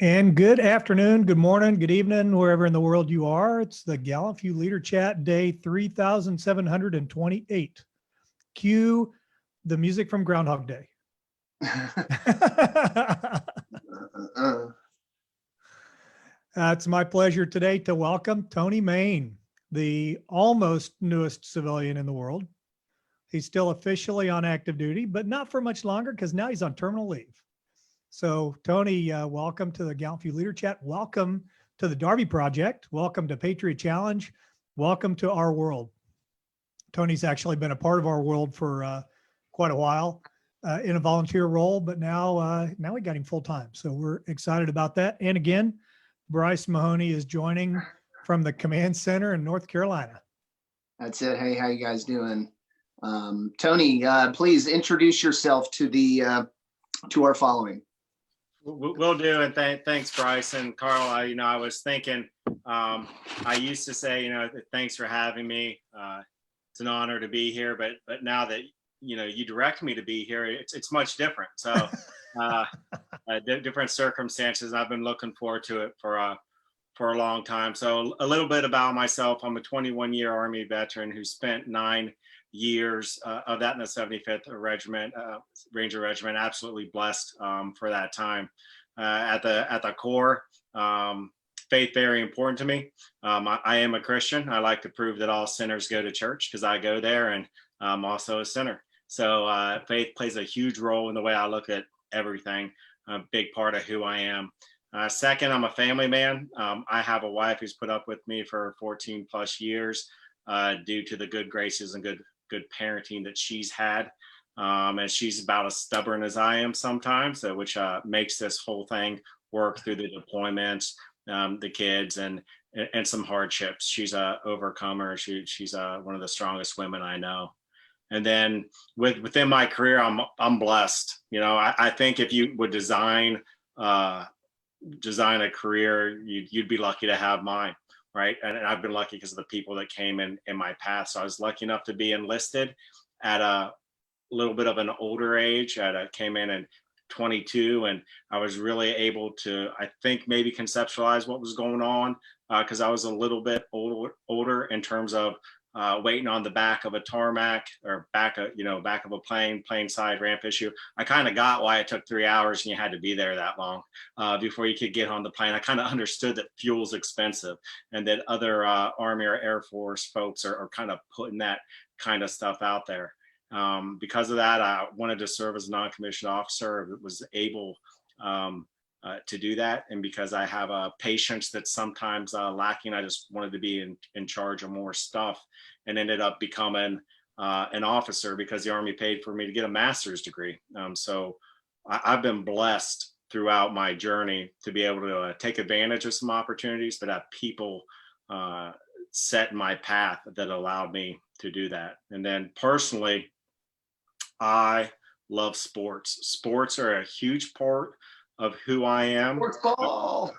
And good afternoon, good morning, good evening, wherever in the world you are. It's the GallantFew Leader Chat Day 3728. Cue the music from Groundhog Day. It's my pleasure today to welcome Tony Main, the almost newest civilian in the world. He's still officially on active duty, but not for much longer because now he's on terminal leave. So Tony, welcome to the GallantFew Leader Chat. Welcome to the Darby Project. Welcome to Patriot Challenge. Welcome to our world. Tony's actually been a part of our world for quite a while in a volunteer role, but now we got him full time. So we're excited about that. And again, Bryce Mahoney is joining from the command center in North Carolina. That's it. Hey, how you guys doing? Tony, please introduce yourself to our following. We'll do, and thanks, Bryce and Karl. I was thinking, I used to say, thanks for having me. It's an honor to be here, but now that you direct me to be here, it's much different. So, different circumstances. I've been looking forward to it for a long time. So, a little bit about myself. I'm a 21-year Army veteran who spent 9 years of that in the 75th Regiment, Ranger Regiment. Absolutely blessed for that time. At the core, faith very important to me. I am a Christian. I like to prove that all sinners go to church because I go there, and I'm also a sinner. So faith plays a huge role in the way I look at everything. A big part of who I am. Second, I'm a family man. I have a wife who's put up with me for 14 plus years due to the good graces and good parenting that she's had. And she's about as stubborn as I am sometimes, which makes this whole thing work through the deployments, the kids, and some hardships. She's a overcomer. She's one of the strongest women I know. And then within my career, I'm blessed. I think if you would design a career, you'd be lucky to have mine. Right. And I've been lucky because of the people that came in my path. So I was lucky enough to be enlisted at a little bit of an older age. Came in 22, and I was really able to, I think, maybe conceptualize what was going on because I was a little bit older in terms of waiting on the back of a tarmac or back of a plane side ramp issue. I kind of got why it took 3 hours and you had to be there that long before you could get on the plane. I kind of understood that fuel's expensive and that other Army or Air Force folks are kind of putting that kind of stuff out there. Because of that, I wanted to serve as a non-commissioned officer. Was able to do that, and because I have a patience that's sometimes lacking, I just wanted to be in charge of more stuff, and ended up becoming an officer because the Army paid for me to get a master's degree. So I've been blessed throughout my journey to be able to take advantage of some opportunities, but have people set in my path that allowed me to do that. And then personally, I love sports. Sports are a huge part of who I am. Sports ball.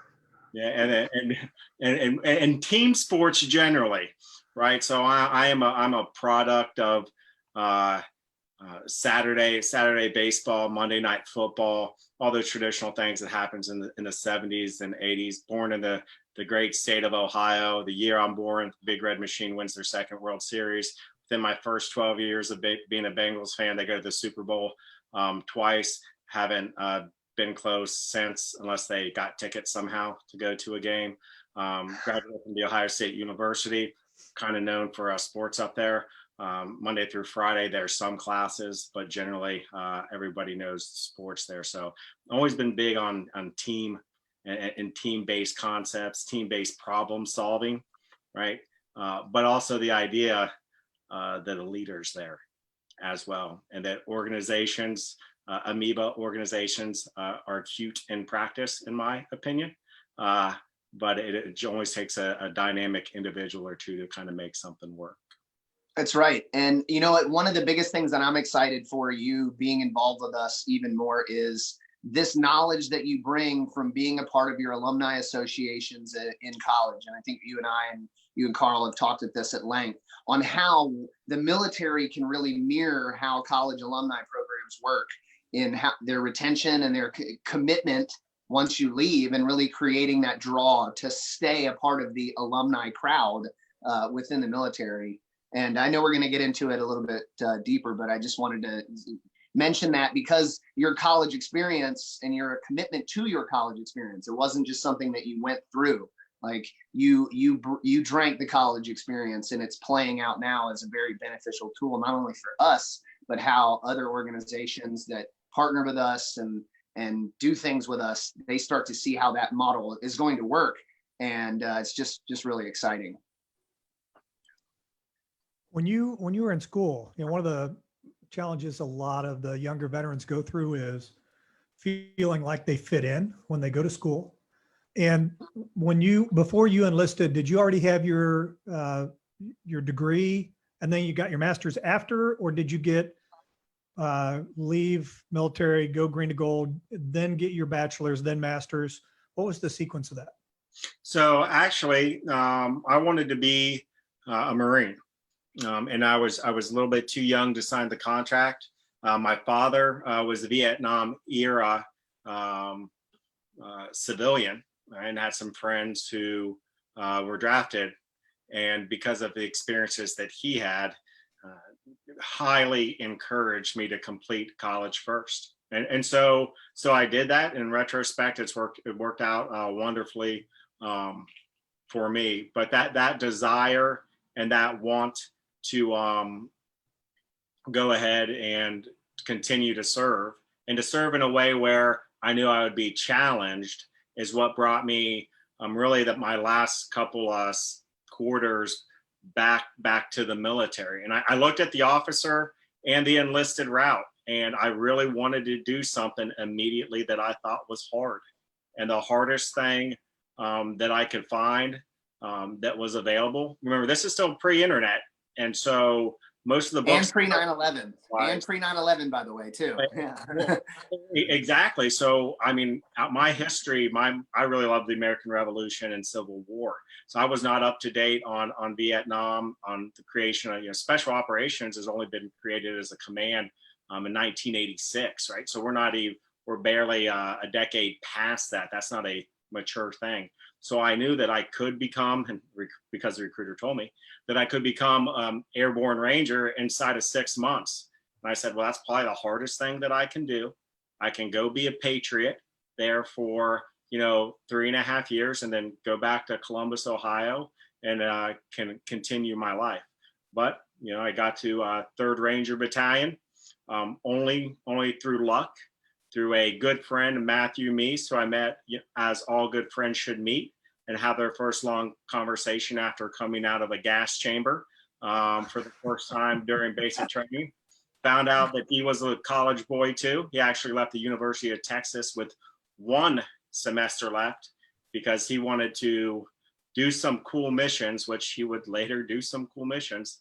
Yeah, and team sports generally, right? So I'm a product of Saturday baseball, Monday night football, all those traditional things that happens in the 70s and 80s. Born in the great state of Ohio. The year I'm born, Big Red Machine wins their second World Series. Within my first 12 years of being a Bengals fan, they go to the Super Bowl twice. Haven't been close since, unless they got tickets somehow to go to a game. Graduated from the Ohio State University, kind of known for sports up there. Monday through Friday, there's some classes, but generally everybody knows sports there. So always been big on team and team-based concepts, team-based problem solving, right? But also the idea that a leader's there as well, and that organizations, amoeba organizations are cute in practice, in my opinion. But it always takes a dynamic individual or two to kind of make something work. That's right. And you know what? One of the biggest things that I'm excited for you being involved with us even more is this knowledge that you bring from being a part of your alumni associations in college. And I think you and Karl have talked at this at length on how the military can really mirror how college alumni programs work in how their retention and their commitment once you leave, and really creating that draw to stay a part of the alumni crowd within the military. And I know we're going to get into it a little bit deeper, but I just wanted to mention that because your college experience and your commitment to your college experience, it wasn't just something that you went through. Like you drank the college experience, and it's playing out now as a very beneficial tool, not only for us, but how other organizations that partner with us and do things with us, they start to see how that model is going to work. And it's just really exciting. When you were in school, one of the challenges a lot of the younger veterans go through is feeling like they fit in when they go to school. And before you enlisted, did you already have your degree and then you got your master's after, or did you get leave military, go green to gold, then get your bachelor's, then master's? What was the sequence of that? So actually, I wanted to be a Marine. And I was a little bit too young to sign the contract. My father was a Vietnam era civilian, and had some friends who were drafted. And because of the experiences that he had, highly encouraged me to complete college first. And so I did that. In retrospect, it worked out wonderfully for me. But that desire and that want to go ahead and continue to serve, and to serve in a way where I knew I would be challenged, is what brought me really my last couple quarters back to the military. And I looked at the officer and the enlisted route, and I really wanted to do something immediately that I thought was hard. And the hardest thing that I could find that was available. Remember, this is still pre-internet. And so most of the books— And pre 9/11, and pre 9/11, by the way, too. Yeah. Exactly. So, I mean, my history, I really love the American Revolution and Civil War. So I was not up to date on Vietnam, on the creation of, special operations has only been created as a command in 1986, right? So we're barely a decade past that. That's not a mature thing. So I knew that I could become, and because the recruiter told me, that I could become airborne ranger inside of 6 months. And I said, well, that's probably the hardest thing that I can do. I can go be a patriot there for, 3.5 years and then go back to Columbus, Ohio, and can continue my life. But, I got to 3rd Ranger Battalion only through luck, through a good friend, Matthew Meese, who I met as all good friends should meet, and have their first long conversation after coming out of a gas chamber for the first time during basic training. Found out that he was a college boy too. He actually left the University of Texas with 1 semester left because he wanted to do some cool missions, which he would later do some cool missions.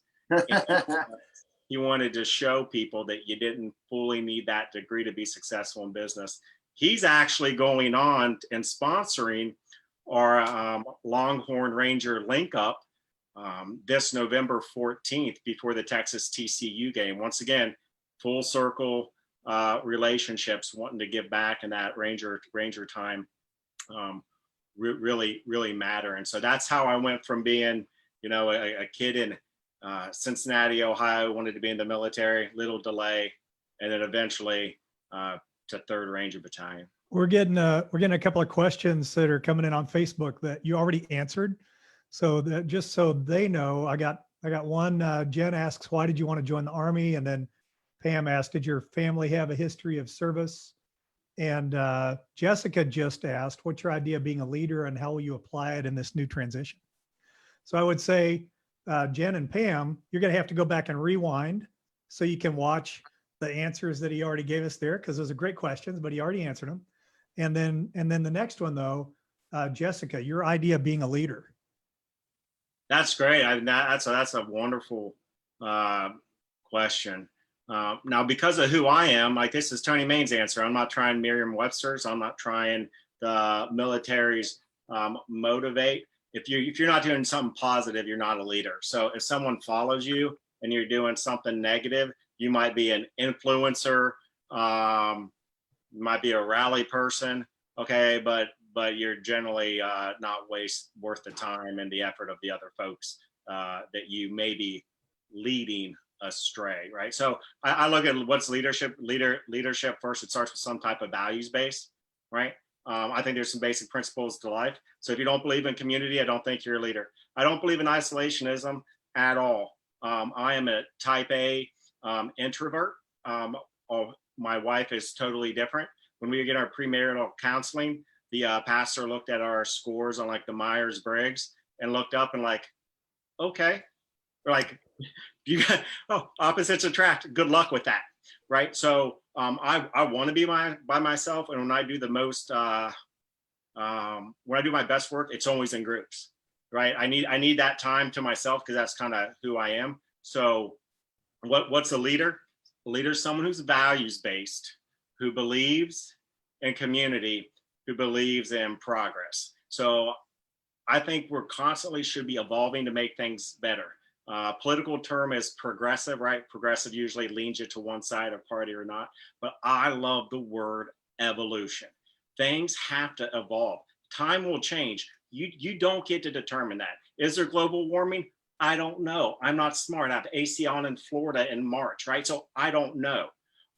He wanted to show people that you didn't fully need that degree to be successful in business. He's actually going on and sponsoring our Longhorn Ranger link up this November 14th before the Texas TCU game. Once again, full circle relationships, wanting to give back, and that Ranger time really matter. And so that's how I went from being, a kid in Cincinnati, Ohio, wanted to be in the military, little delay, and then eventually to 3rd Ranger Battalion. We're getting a couple of questions that are coming in on Facebook that you already answered. So that just so they know, I got one. Jen asks, why did you want to join the Army? And then Pam asked, did your family have a history of service? And Jessica just asked, what's your idea of being a leader and how will you apply it in this new transition? So I would say, Jen and Pam, you're going to have to go back and rewind so you can watch the answers that he already gave us there, because those are great questions, but he already answered them. And then the next one though, Jessica, your idea of being a leader. That's great. That's a wonderful question. Now, because of who I am, like, this is Tony Main's answer. I'm not trying Merriam-Webster's. I'm not trying the military's motivate. If you're not doing something positive, you're not a leader. So if someone follows you and you're doing something negative, you might be an influencer, you might be a rally person, okay, but you're generally not worth the time and the effort of the other folks that you may be leading astray, right? So I look at what's leadership. Leadership first, it starts with some type of values base, right? I think there's some basic principles to life. So if you don't believe in community, I don't think you're a leader. I don't believe in isolationism at all. I am a type A introvert. My wife is totally different. When we get our premarital counseling, the pastor looked at our scores on like the Myers-Briggs and looked up and like, okay, we're like, you got, opposites attract. Good luck with that, right? So I want to be by myself, and when I do the most, when I do my best work, it's always in groups, right? I need that time to myself because that's kind of who I am. So what's a leader? A leader is someone who's values based, who believes in community, who believes in progress. So I think we're constantly should be evolving to make things better. Political term is progressive, right? Progressive usually leans you to one side of party or not, but I love the word evolution. Things have to evolve. Time will change. You don't get to determine that. Is there global warming? I don't know. I'm not smart. I have AC on in Florida in March, right? So I don't know.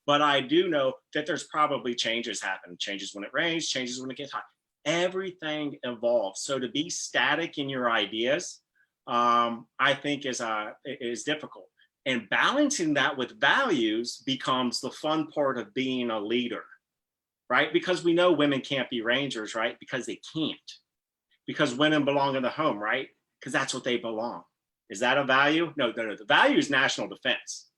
But I do know that there's probably changes happen. Changes when it rains, changes when it gets hot. Everything evolves. So to be static in your ideas, I think is difficult. And balancing that with values becomes the fun part of being a leader, right? Because we know women can't be rangers, right? Because they can't. Because women belong in the home, right? Because that's what they belong. Is that a value? No. The value is national defense.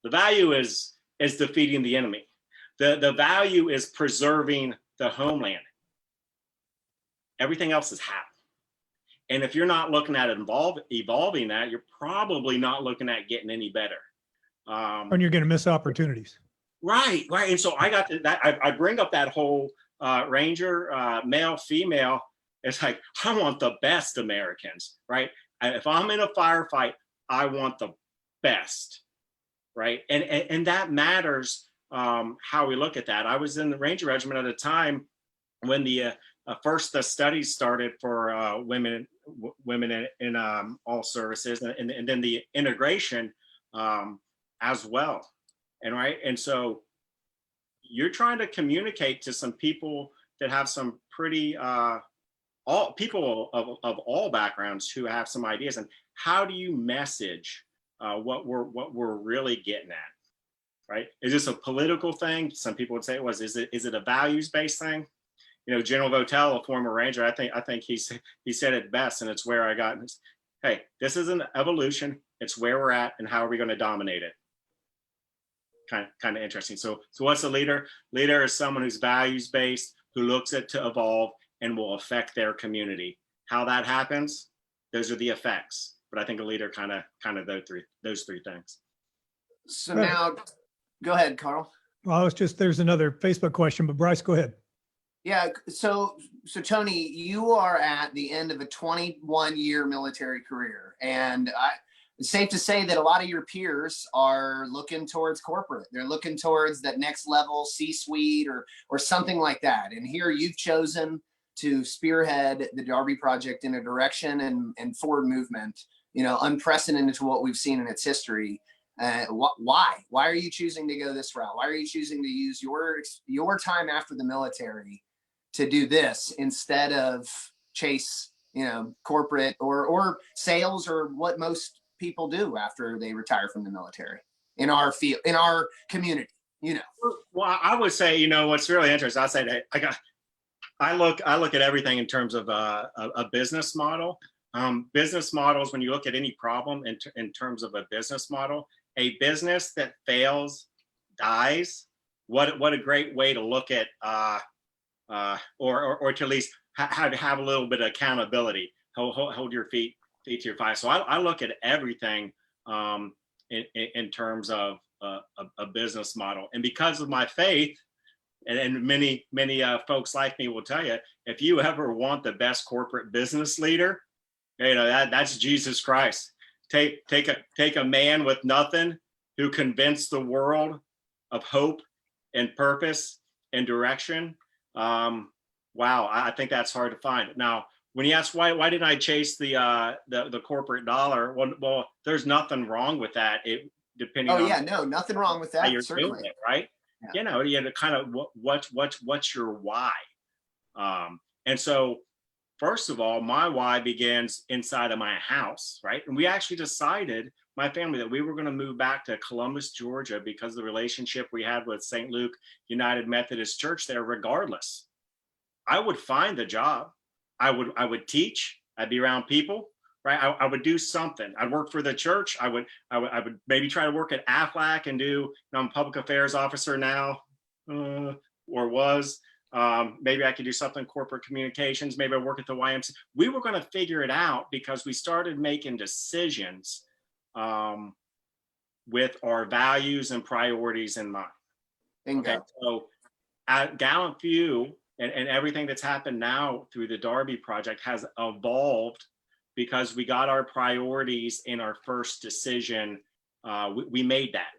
The value is defeating the enemy. The value is preserving the homeland. Everything else is how. And if you're not looking at evolving that, you're probably not looking at getting any better. And you're going to miss opportunities. Right. And so I got that. I bring up that whole Ranger, male, female. It's like, I want the best Americans, right? If I'm in a firefight, I want the best, right? And that matters how we look at that. I was in the Ranger Regiment at a time when the first the studies started for women in all services, and then the integration as well. And so you're trying to communicate to some people that have some pretty all people of all backgrounds who have some ideas. And how do you message what we're really getting at, right? Is this a political thing? Some people would say it was. Is it a values-based thing? You know, General Votel, a former Ranger, I think he said it best, and it's where I got. Hey, this is an evolution. It's where we're at, and how are we going to dominate it? Kind of interesting. So what's a leader? Leader is someone who's values-based, who looks at to evolve and will affect their community. How that happens, those are the effects. But I think a leader kind of those three things. So now, go ahead, Karl. Well, there's another Facebook question, but Bryce, go ahead. Yeah. So Tony, you are at the end of a 21-year military career, and it's safe to say that a lot of your peers are looking towards corporate. They're looking towards that next level C-suite or something like that. And here you've chosen to spearhead the Darby Project in a direction and forward movement, unprecedented to what we've seen in its history. Why are you choosing to go this route? Why are you choosing to use your time after the military to do this instead of chase, corporate or sales, or what most people do after they retire from the military in our field, in our community, Well, I would say, what's really interesting, I say that I look at everything in terms of a business model. Business models, when you look at any problem in terms of a business model, a business that fails dies. What a great way to look at or to at least have a little bit of accountability. Hold your feet to your fire. So I look at everything in terms of a business model. And because of my faith, and many folks like me will tell you, if you ever want the best corporate business leader, that's Jesus Christ. Take a man with nothing who convinced the world of hope and purpose and direction. Wow, I think that's hard to find. Now, when you ask why didn't I chase the corporate dollar? Well, there's nothing wrong with that. It depending Oh on yeah, no, nothing wrong with how that. you're doing Certainly. it, right? Yeah. You know, you have to kind of what's your why? And so, first of all, my why begins inside of my house, right? And we actually decided, my family, that we were going to move back to Columbus, Georgia, because of the relationship we had with St. Luke United Methodist Church there. Regardless, I would find a job. I would teach. I'd be around people, right? I would do something. I'd work for the church. I would maybe try to work at Aflac and do, you know, I'm a public affairs officer now, or was. Maybe I could do something corporate communications. Maybe I work at the YMCA. We were going to figure it out because we started making decisions with our values and priorities in mind. Bingo. Okay, so at GallantFew and everything that's happened now through the Darby project has evolved because we got our priorities in our first decision. We made that.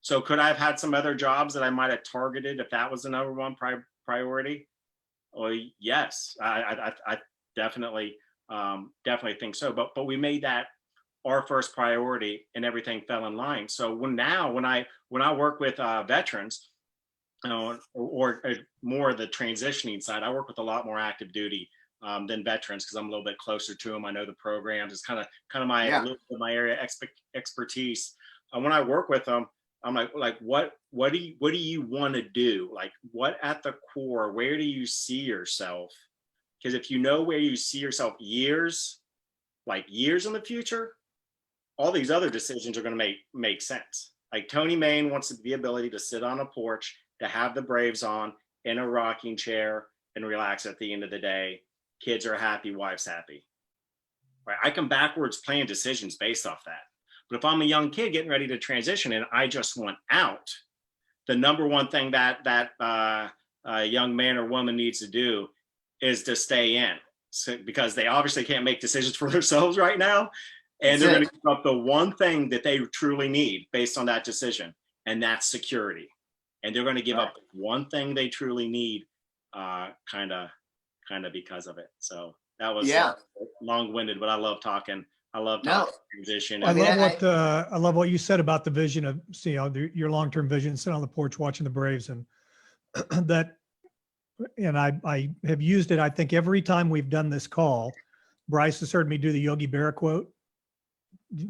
So could I have had some other jobs that I might have targeted if that was the number one priority? Well, yes, I definitely think so. But we made that our first priority, and everything fell in line. So when I work with veterans, or more the transitioning side, I work with a lot more active duty than veterans because I'm a little bit closer to them. I know the programs. It's kind of my a little bit my area expertise. When I work with them, I'm like, what do you want to do? Like, what at the core, where do you see yourself? Because if you know where you see yourself years in the future, all these other decisions are going to make sense. Like Tony Main wants the ability to sit on a porch, to have the Braves on in a rocking chair and relax at the end of the day. Kids are happy, wife's happy. Right? I can backwards plan decisions based off that. But if I'm a young kid getting ready to transition and I just want out, the number one thing that young man or woman needs to do is to stay in, because they obviously can't make decisions for themselves right now. And they're going to give up the one thing that they truly need based on that decision, and that's security. And they're going to give up one thing they truly need, kind of because of it. So that was long-winded, but I love talking. I love talking transition. I love what you said about the vision of, your long-term vision, sitting on the porch watching the Braves, and that. And I have used it. I think every time we've done this call, Bryce has heard me do the Yogi Berra quote. You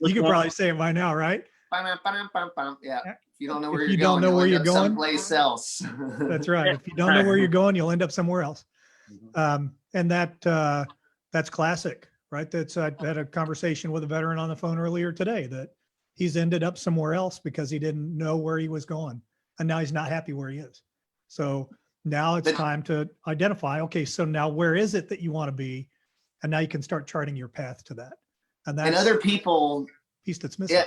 could probably say it by now, right? Yeah. If you don't know where you're going, know where you're going, someplace else. That's right. If you don't know where you're going, you'll end up somewhere else. And that's classic, right? I had a conversation with a veteran on the phone earlier today that he's ended up somewhere else because he didn't know where he was going, and now he's not happy where he is. So now it's time to identify, okay, so now where is it that you want to be? And now you can start charting your path to that. And that's other people, piece that's missing. Yeah,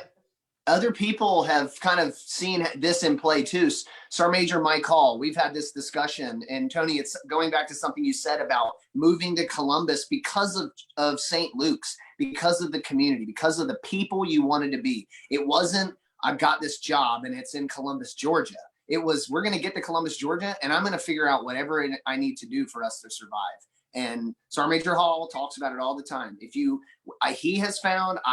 other people have kind of seen this in play too. Sergeant Major Mike Hall, we've had this discussion, and Tony, it's going back to something you said about moving to Columbus because of St. Luke's, because of the community, because of the people you wanted to be. It wasn't, I've got this job and it's in Columbus, Georgia. It was, we're going to get to Columbus, Georgia, and I'm going to figure out whatever I need to do for us to survive. And Sergeant Major Hall talks about it all the time. I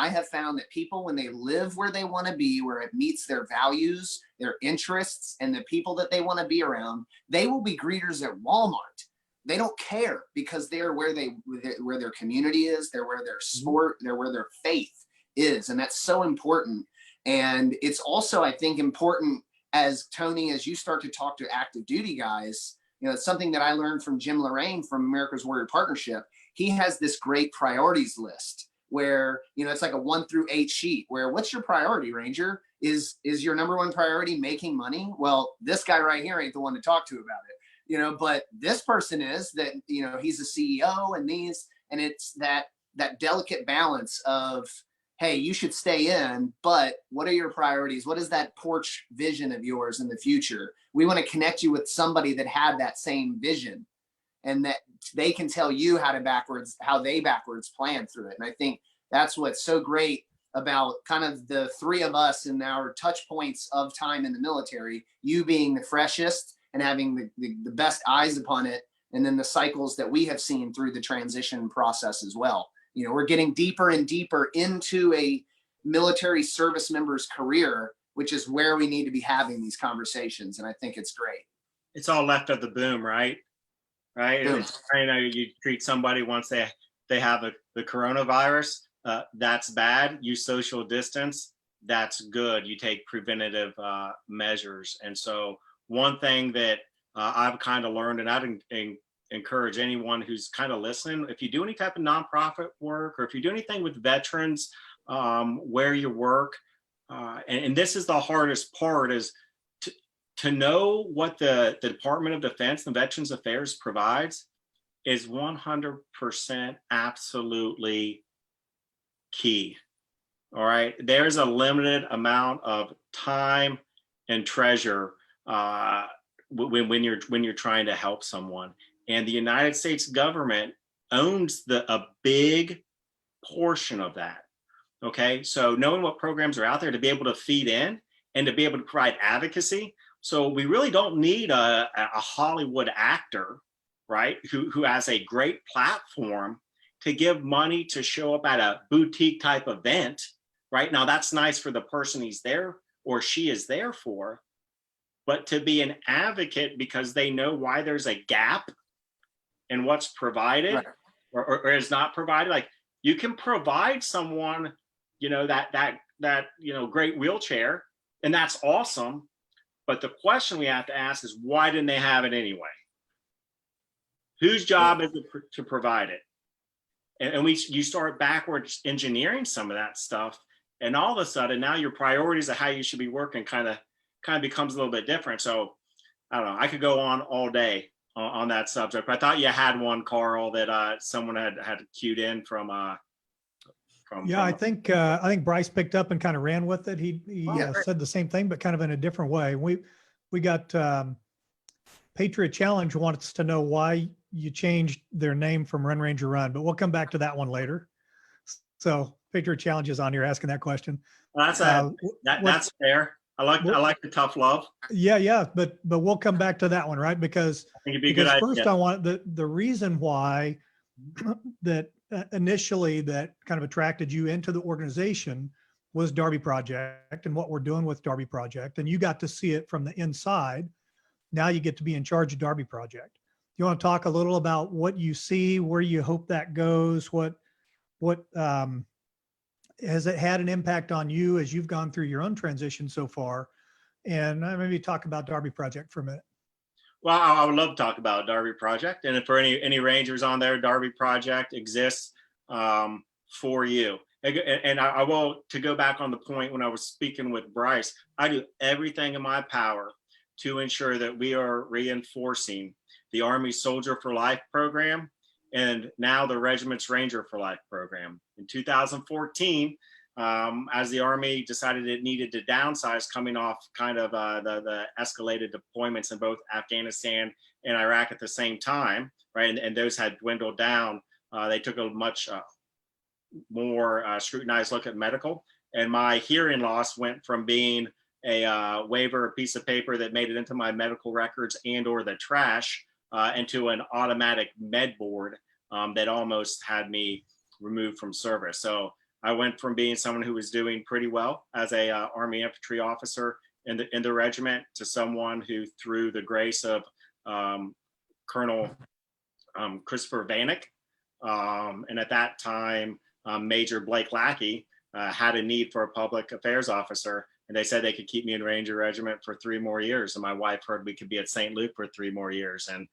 have found that people, when they live where they want to be, where it meets their values, their interests, and the people that they want to be around, they will be greeters at Walmart. They don't care, because they're where their community is, they're where their sport, they're where their faith is. And that's so important. And it's also, I think, important as Tony, as you start to talk to active duty guys, it's something that I learned from Jim Lorraine from America's Warrior Partnership. He has this great priorities list where, it's like a 1 through 8 sheet where, what's your priority, Ranger? Is your number one priority making money? Well, this guy right here ain't the one to talk to about it, but this person is that, he's a CEO, and it's that delicate balance of, hey, you should stay in, but what are your priorities? What is that porch vision of yours in the future? We want to connect you with somebody that had that same vision, and that they can tell you how they backwards plan through it. And I think that's what's so great about kind of the three of us in our touch points of time in the military, you being the freshest and having the best eyes upon it. And then the cycles that we have seen through the transition process as well. You know, we're getting deeper and deeper into a military service member's career, which is where we need to be having these conversations. And I think it's great. It's all left of the boom, right? Right. Boom. It's, you know, you treat somebody once they have the coronavirus, that's bad. You social distance, that's good. You take preventative measures. And so one thing that I've kind of learned, and I'd encourage anyone who's kind of listening, if you do any type of nonprofit work, or if you do anything with veterans, where you work, and this is the hardest part, is to know what the Department of Defense and Veterans Affairs provides is 100% absolutely key. All right. There's a limited amount of time and treasure when you're trying to help someone. And the United States government owns a big portion of that. Okay. So knowing what programs are out there to be able to feed in and to be able to provide advocacy. So we really don't need a Hollywood actor, right, who has a great platform to give money to show up at a boutique type event, right? Now that's nice for the person he's there or she is there for, but to be an advocate because they know why there's a gap in what's provided, right, or is not provided. Like, you can provide someone, you know, that you know, great wheelchair, and that's awesome. But the question we have to ask is, why didn't they have it anyway? Whose job is it to provide it? And you start backwards engineering some of that stuff, and all of a sudden now your priorities of how you should be working kind of becomes a little bit different. So I don't know. I could go on all day on that subject, but I thought you had one, Karl, that someone had queued in from. Yeah, I think Bryce picked up and kind of ran with it. He said the same thing, but kind of in a different way. We got Patriot Challenge wants to know why you changed their name from Run Ranger Run, but we'll come back to that one later. So Patriot Challenge is on here asking that question. Well, that's fair. I like the tough love. Yeah, but we'll come back to that one, right? Because I think it'd be a good idea. First, I want the reason why that initially that kind of attracted you into the organization was Darby Project and what we're doing with Darby Project, and you got to see it from the inside. Now you get to be in charge of Darby Project. You want to talk a little about what you see, where you hope that goes, what has it had an impact on you as you've gone through your own transition so far? And maybe talk about Darby Project for a minute. Well, I would love to talk about Darby Project. And if for any Rangers on there, Darby Project exists for you. And I will, to go back on the point when I was speaking with Bryce, I do everything in my power to ensure that we are reinforcing the Army Soldier for Life program and now the Regiment's Ranger for Life program. In 2014, as the Army decided it needed to downsize coming off kind of the escalated deployments in both Afghanistan and Iraq at the same time, right? And those had dwindled down. They took a much more scrutinized look at medical. And my hearing loss went from being a waiver, a piece of paper that made it into my medical records and or the trash, into an automatic med board that almost had me removed from service. So I went from being someone who was doing pretty well as a Army infantry officer in the regiment to someone who, through the grace of Colonel Christopher Vanek, and at that time Major Blake Lackey, had a need for a public affairs officer, and they said they could keep me in Ranger Regiment for 3 more years. And my wife heard we could be at St. Luke for 3 more years, and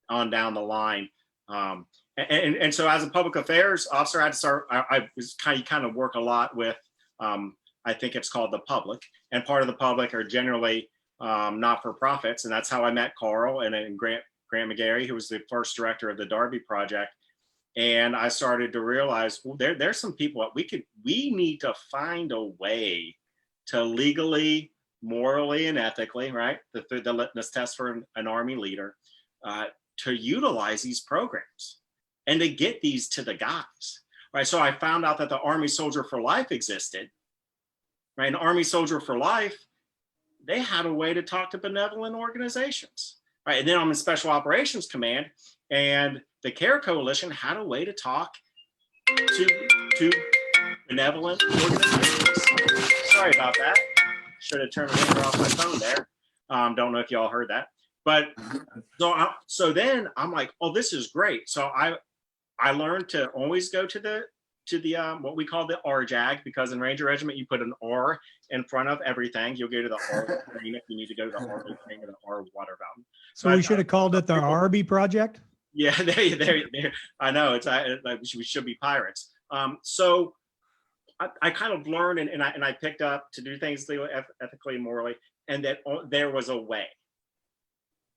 on down the line. And so as a public affairs officer, I had to start, I was kind of work a lot with, I think it's called the public, and part of the public are generally not-for-profits. And that's how I met Karl and Grant McGarry, who was the first director of the Darby Project. And I started to realize, well, there's some people we need to find a way to legally, morally, and ethically, right? The litmus test for an Army leader, to utilize these programs and to get these to the guys, right? So I found out that the Army Soldier for Life existed, right? And Army Soldier for Life they had a way to talk to benevolent organizations, right? And then I'm in Special Operations Command, and the CARE Coalition had a way to talk to benevolent organizations. Sorry about that. Should have turned the ringer off my phone there. Don't know if y'all heard that, but so then I'm like, oh, this is great. So I learned to always go to the what we call the RJAG, because in Ranger Regiment you put an R in front of everything. You'll go to the R train if you need to go to the R train or the R water fountain. So we should have called it the Arby Project. Yeah, there. I know it's like we should be pirates. So I kind of learned and I picked up to do things ethically, morally, and that there was a way.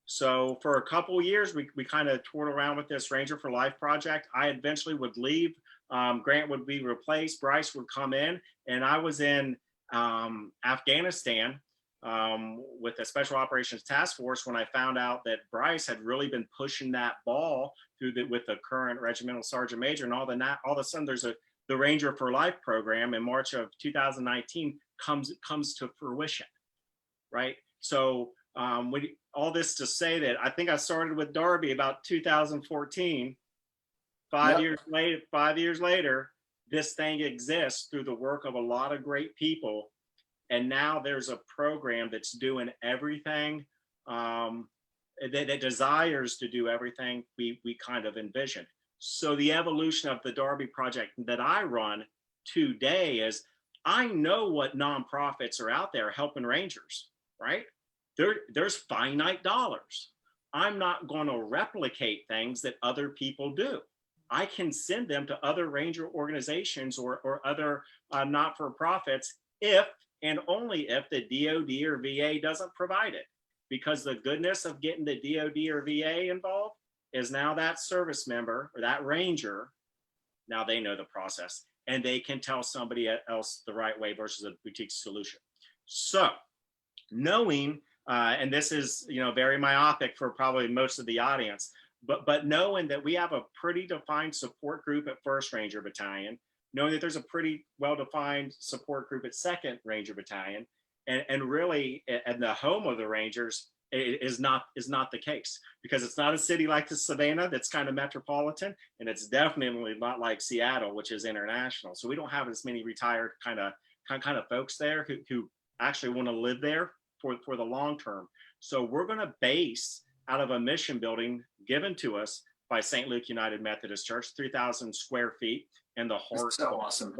So for a couple of years, we kind of toured around with this Ranger for Life project. I eventually would leave. Grant would be replaced. Bryce would come in, and I was in Afghanistan with the Special Operations Task Force when I found out that Bryce had really been pushing that ball with the current regimental sergeant major, and all of a sudden there's the Ranger for Life program in March of 2019 comes to fruition, right? So all this to say that I think I started with Darby about 2014. 5 years later, this thing exists through the work of a lot of great people. And now there's a program that's doing everything that desires to do everything we kind of envisioned. So the evolution of the Darby project that I run today is I know what nonprofits are out there helping Rangers, right? There's finite dollars. I'm not going to replicate things that other people do. I can send them to other Ranger organizations or other not-for-profits if and only if the DOD or VA doesn't provide it. Because the goodness of getting the DOD or VA involved is now that service member or that Ranger, now they know the process and they can tell somebody else the right way versus a boutique solution. So knowing, and this is very myopic for probably most of the audience, but knowing that we have a pretty defined support group at 1st Ranger Battalion, knowing that there's a pretty well-defined support group at 2nd Ranger Battalion, and really at the home of the Rangers is not the case, because it's not a city like the Savannah that's kind of metropolitan, and it's definitely not like Seattle, which is international. So we don't have as many retired kind of folks there who actually want to live there for the long term. So we're going to base out of a mission building given to us by St. Luke United Methodist Church, 3,000 square feet, and the heart, so awesome,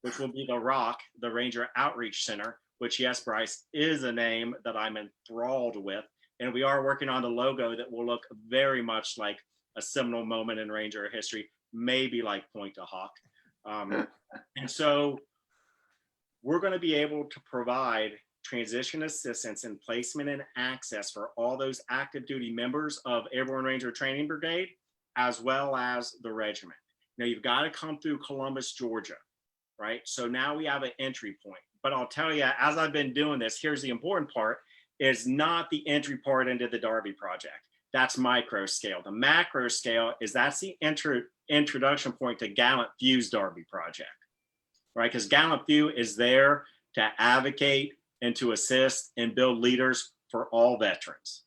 which will be the ROC, the Ranger Outreach Center, which, yes, Bryce, is a name that I'm enthralled with. And we are working on the logo that will look very much like a seminal moment in Ranger history, maybe like Point to Hawk. And so we're going to be able to provide transition assistance and placement and access for all those active duty members of Airborne Ranger Training Brigade, as well as the regiment. Now you've got to come through Columbus, Georgia, right? So now we have an entry point. But I'll tell you, as I've been doing this, here's the important part, is not the entry part into the Darby project. That's micro scale. The macro scale is that's the introduction point to GallantFew's Darby project, right? Because GallantFew is there to advocate and to assist and build leaders for all veterans.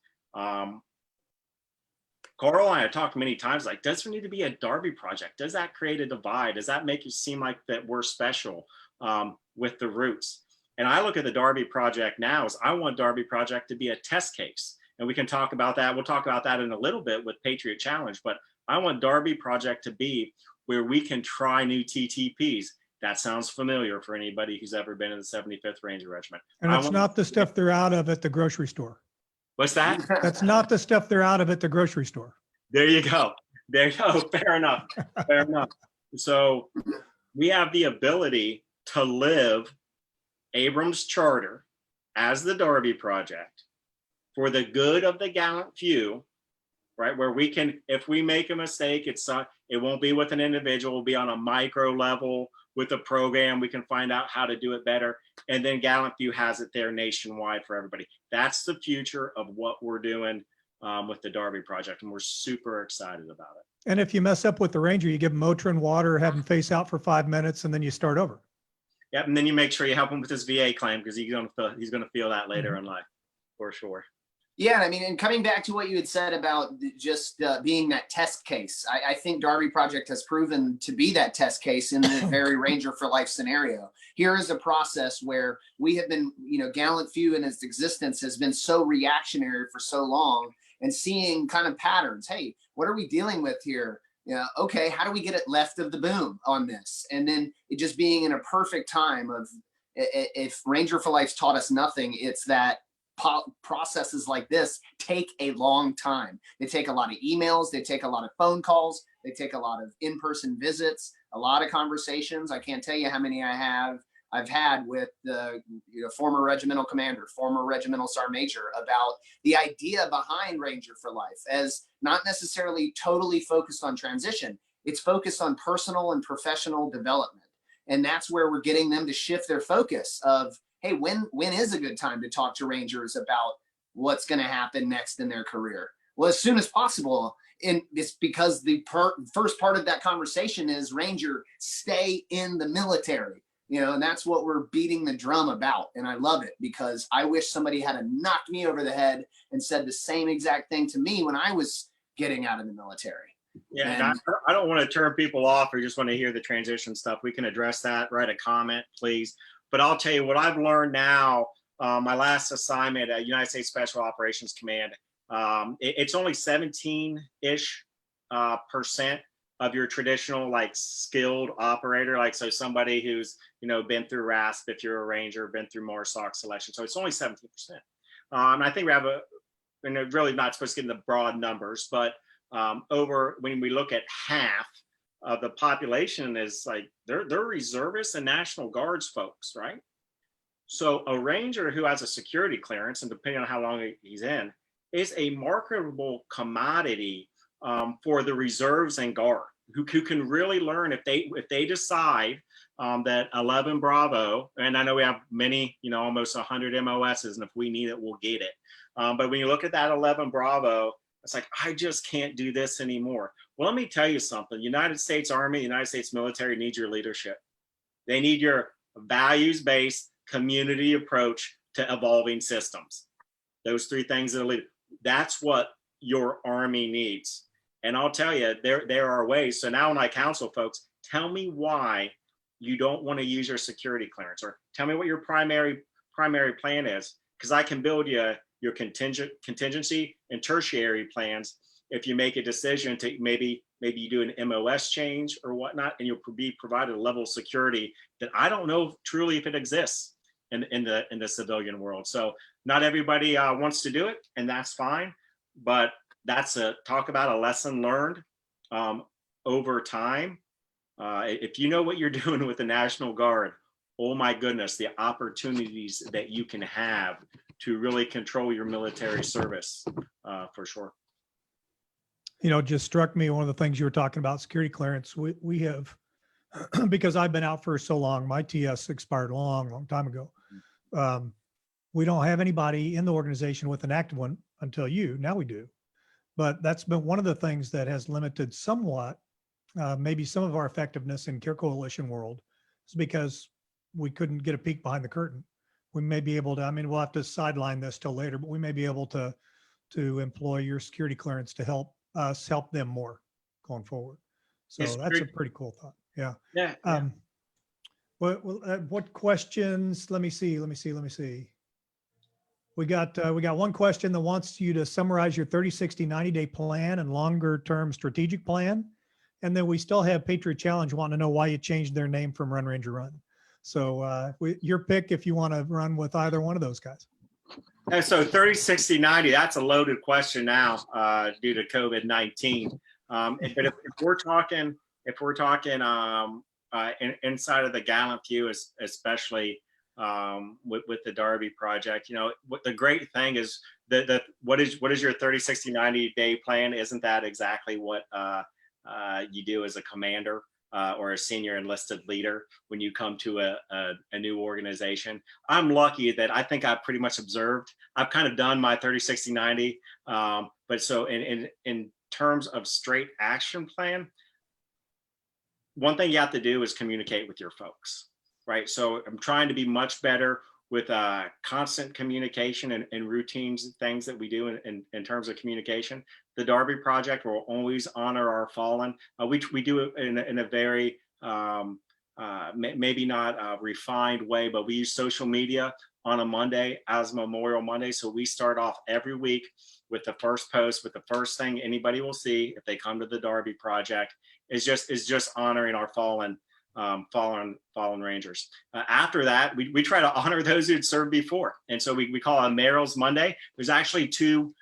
Karl and I have talked many times, like, does there need to be a Darby project? Does that create a divide? Does that make you seem like that we're special with the roots? And I look at the Darby project now as I want Darby project to be a test case. And we can talk about that. We'll talk about that in a little bit with Patriot Challenge, but I want Darby project to be where we can try new TTPs. That sounds familiar for anybody who's ever been in the 75th Ranger Regiment. And it's not the stuff they're out of at the grocery store. What's that? That's not the stuff they're out of at the grocery store. There you go. There you go. Fair enough. Fair enough. So we have the ability to live Abrams' charter as the Darby project for the good of the gallant few, right? Where we can, if we make a mistake, it won't be with an individual, it'll be on a micro level with a program. We can find out how to do it better. And then GallantFew has it there nationwide for everybody. That's the future of what we're doing with the Darby project. And we're super excited about it. And if you mess up with the Ranger, you give them Motrin water, have them face out for 5 minutes, and then you start over. Yep. And then you make sure you help him with his VA claim, because he's going to feel that later in life, for sure. Yeah, I mean, and coming back to what you had said about just being that test case, I think Darby Project has proven to be that test case in the very Ranger for Life scenario. Here is a process where we have been, GallantFew in its existence has been so reactionary for so long, and seeing kind of patterns. Hey, what are we dealing with here? Okay, how do we get it left of the boom on this? And then it just being in a perfect time of, if Ranger for Life's taught us nothing, it's that processes like this take a long time. They take a lot of emails, they take a lot of phone calls, they take a lot of in-person visits, a lot of conversations. I can't tell you how many I've had with the former regimental commander, former regimental sergeant major, about the idea behind Ranger for Life as not necessarily totally focused on transition. It's focused on personal and professional development. And that's where we're getting them to shift their focus of, hey, when is a good time to talk to Rangers about what's going to happen next in their career? Well, as soon as possible. And it's because the first part of that conversation is, Ranger, stay in the military. And that's what we're beating the drum about. And I love it, because I wish somebody had knocked me over the head and said the same exact thing to me when I was getting out of the military. Yeah, and I don't want to turn people off or just want to hear the transition stuff. We can address that. Write a comment, please. But I'll tell you what I've learned now. My last assignment at United States Special Operations Command, it's only 17-ish % of your traditional skilled operator. So somebody who's been through RASP, if you're a Ranger, been through MARSOC selection. So it's only 17%. And I think we have and they're really not supposed to get into broad numbers, but when we look at half of the population is they're reservists and National Guards folks, right? So a Ranger who has a security clearance, and depending on how long he's in, is a marketable commodity for the reserves and Guard, who can really learn if they decide that 11 Bravo, and I know we have many, almost 100 MOSs, and if we need it, we'll get it. But when you look at that 11 Bravo, it's like, I just can't do this anymore. Well, let me tell you something. United States Army, United States military needs your leadership. They need your values-based community approach to evolving systems. Those three things that are leading. That's what your Army needs. And I'll tell you, there are ways. So now when I counsel folks, tell me why you don't want to use your security clearance, or tell me what your primary plan is, because I can build you your contingency and tertiary plans if you make a decision to maybe you do an MOS change or whatnot, and you'll be provided a level of security that I don't know truly if it exists in the civilian world. So not everybody wants to do it, and that's fine. But that's talk about a lesson learned over time. If you know what you're doing with the National Guard, oh my goodness, the opportunities that you can have to really control your military service, for sure. It just struck me, one of the things you were talking about, security clearance, we have, because I've been out for so long, my TS expired a long time ago. We don't have anybody in the organization with an active one until now we do. But that's been one of the things that has limited somewhat, maybe some of our effectiveness in Care Coalition world, is because we couldn't get a peek behind the curtain. We may be able to, we'll have to sideline this till later, but we may be able to employ your security clearance to help us help them more going forward. So that's a pretty cool thought. Yeah. Yeah. What questions? Let me see. We got one question that wants you to summarize your 30, 60, 90-day plan and longer term strategic plan. And then we still have Patriot Challenge wanting to know why you changed their name from Run Ranger Run. So your pick if you want to run with either one of those guys. And so 30, 60, 90, that's a loaded question now due to COVID-19. But if we're talking inside of the GallantFew, especially with the Darby project, what the great thing is that what is your 30, 60, 90-day plan? Isn't that exactly what you do as a commander or a senior enlisted leader when you come to a new organization? I'm lucky that I think I've pretty much observed. I've kind of done my 30, 60, 90. But so in terms of straight action plan, one thing you have to do is communicate with your folks. right? So I'm trying to be much better with constant communication and routines and things that we do in terms of communication. The Darby Project will always honor our fallen. We do it in a very maybe not a refined way, but we use social media on a Monday as Memorial Monday. So we start off every week with the first post, with the first thing anybody will see if they come to the Darby Project is just honoring our fallen Rangers. After that, we try to honor those who'd served before. And so we call it Merrill's Monday. There's actually two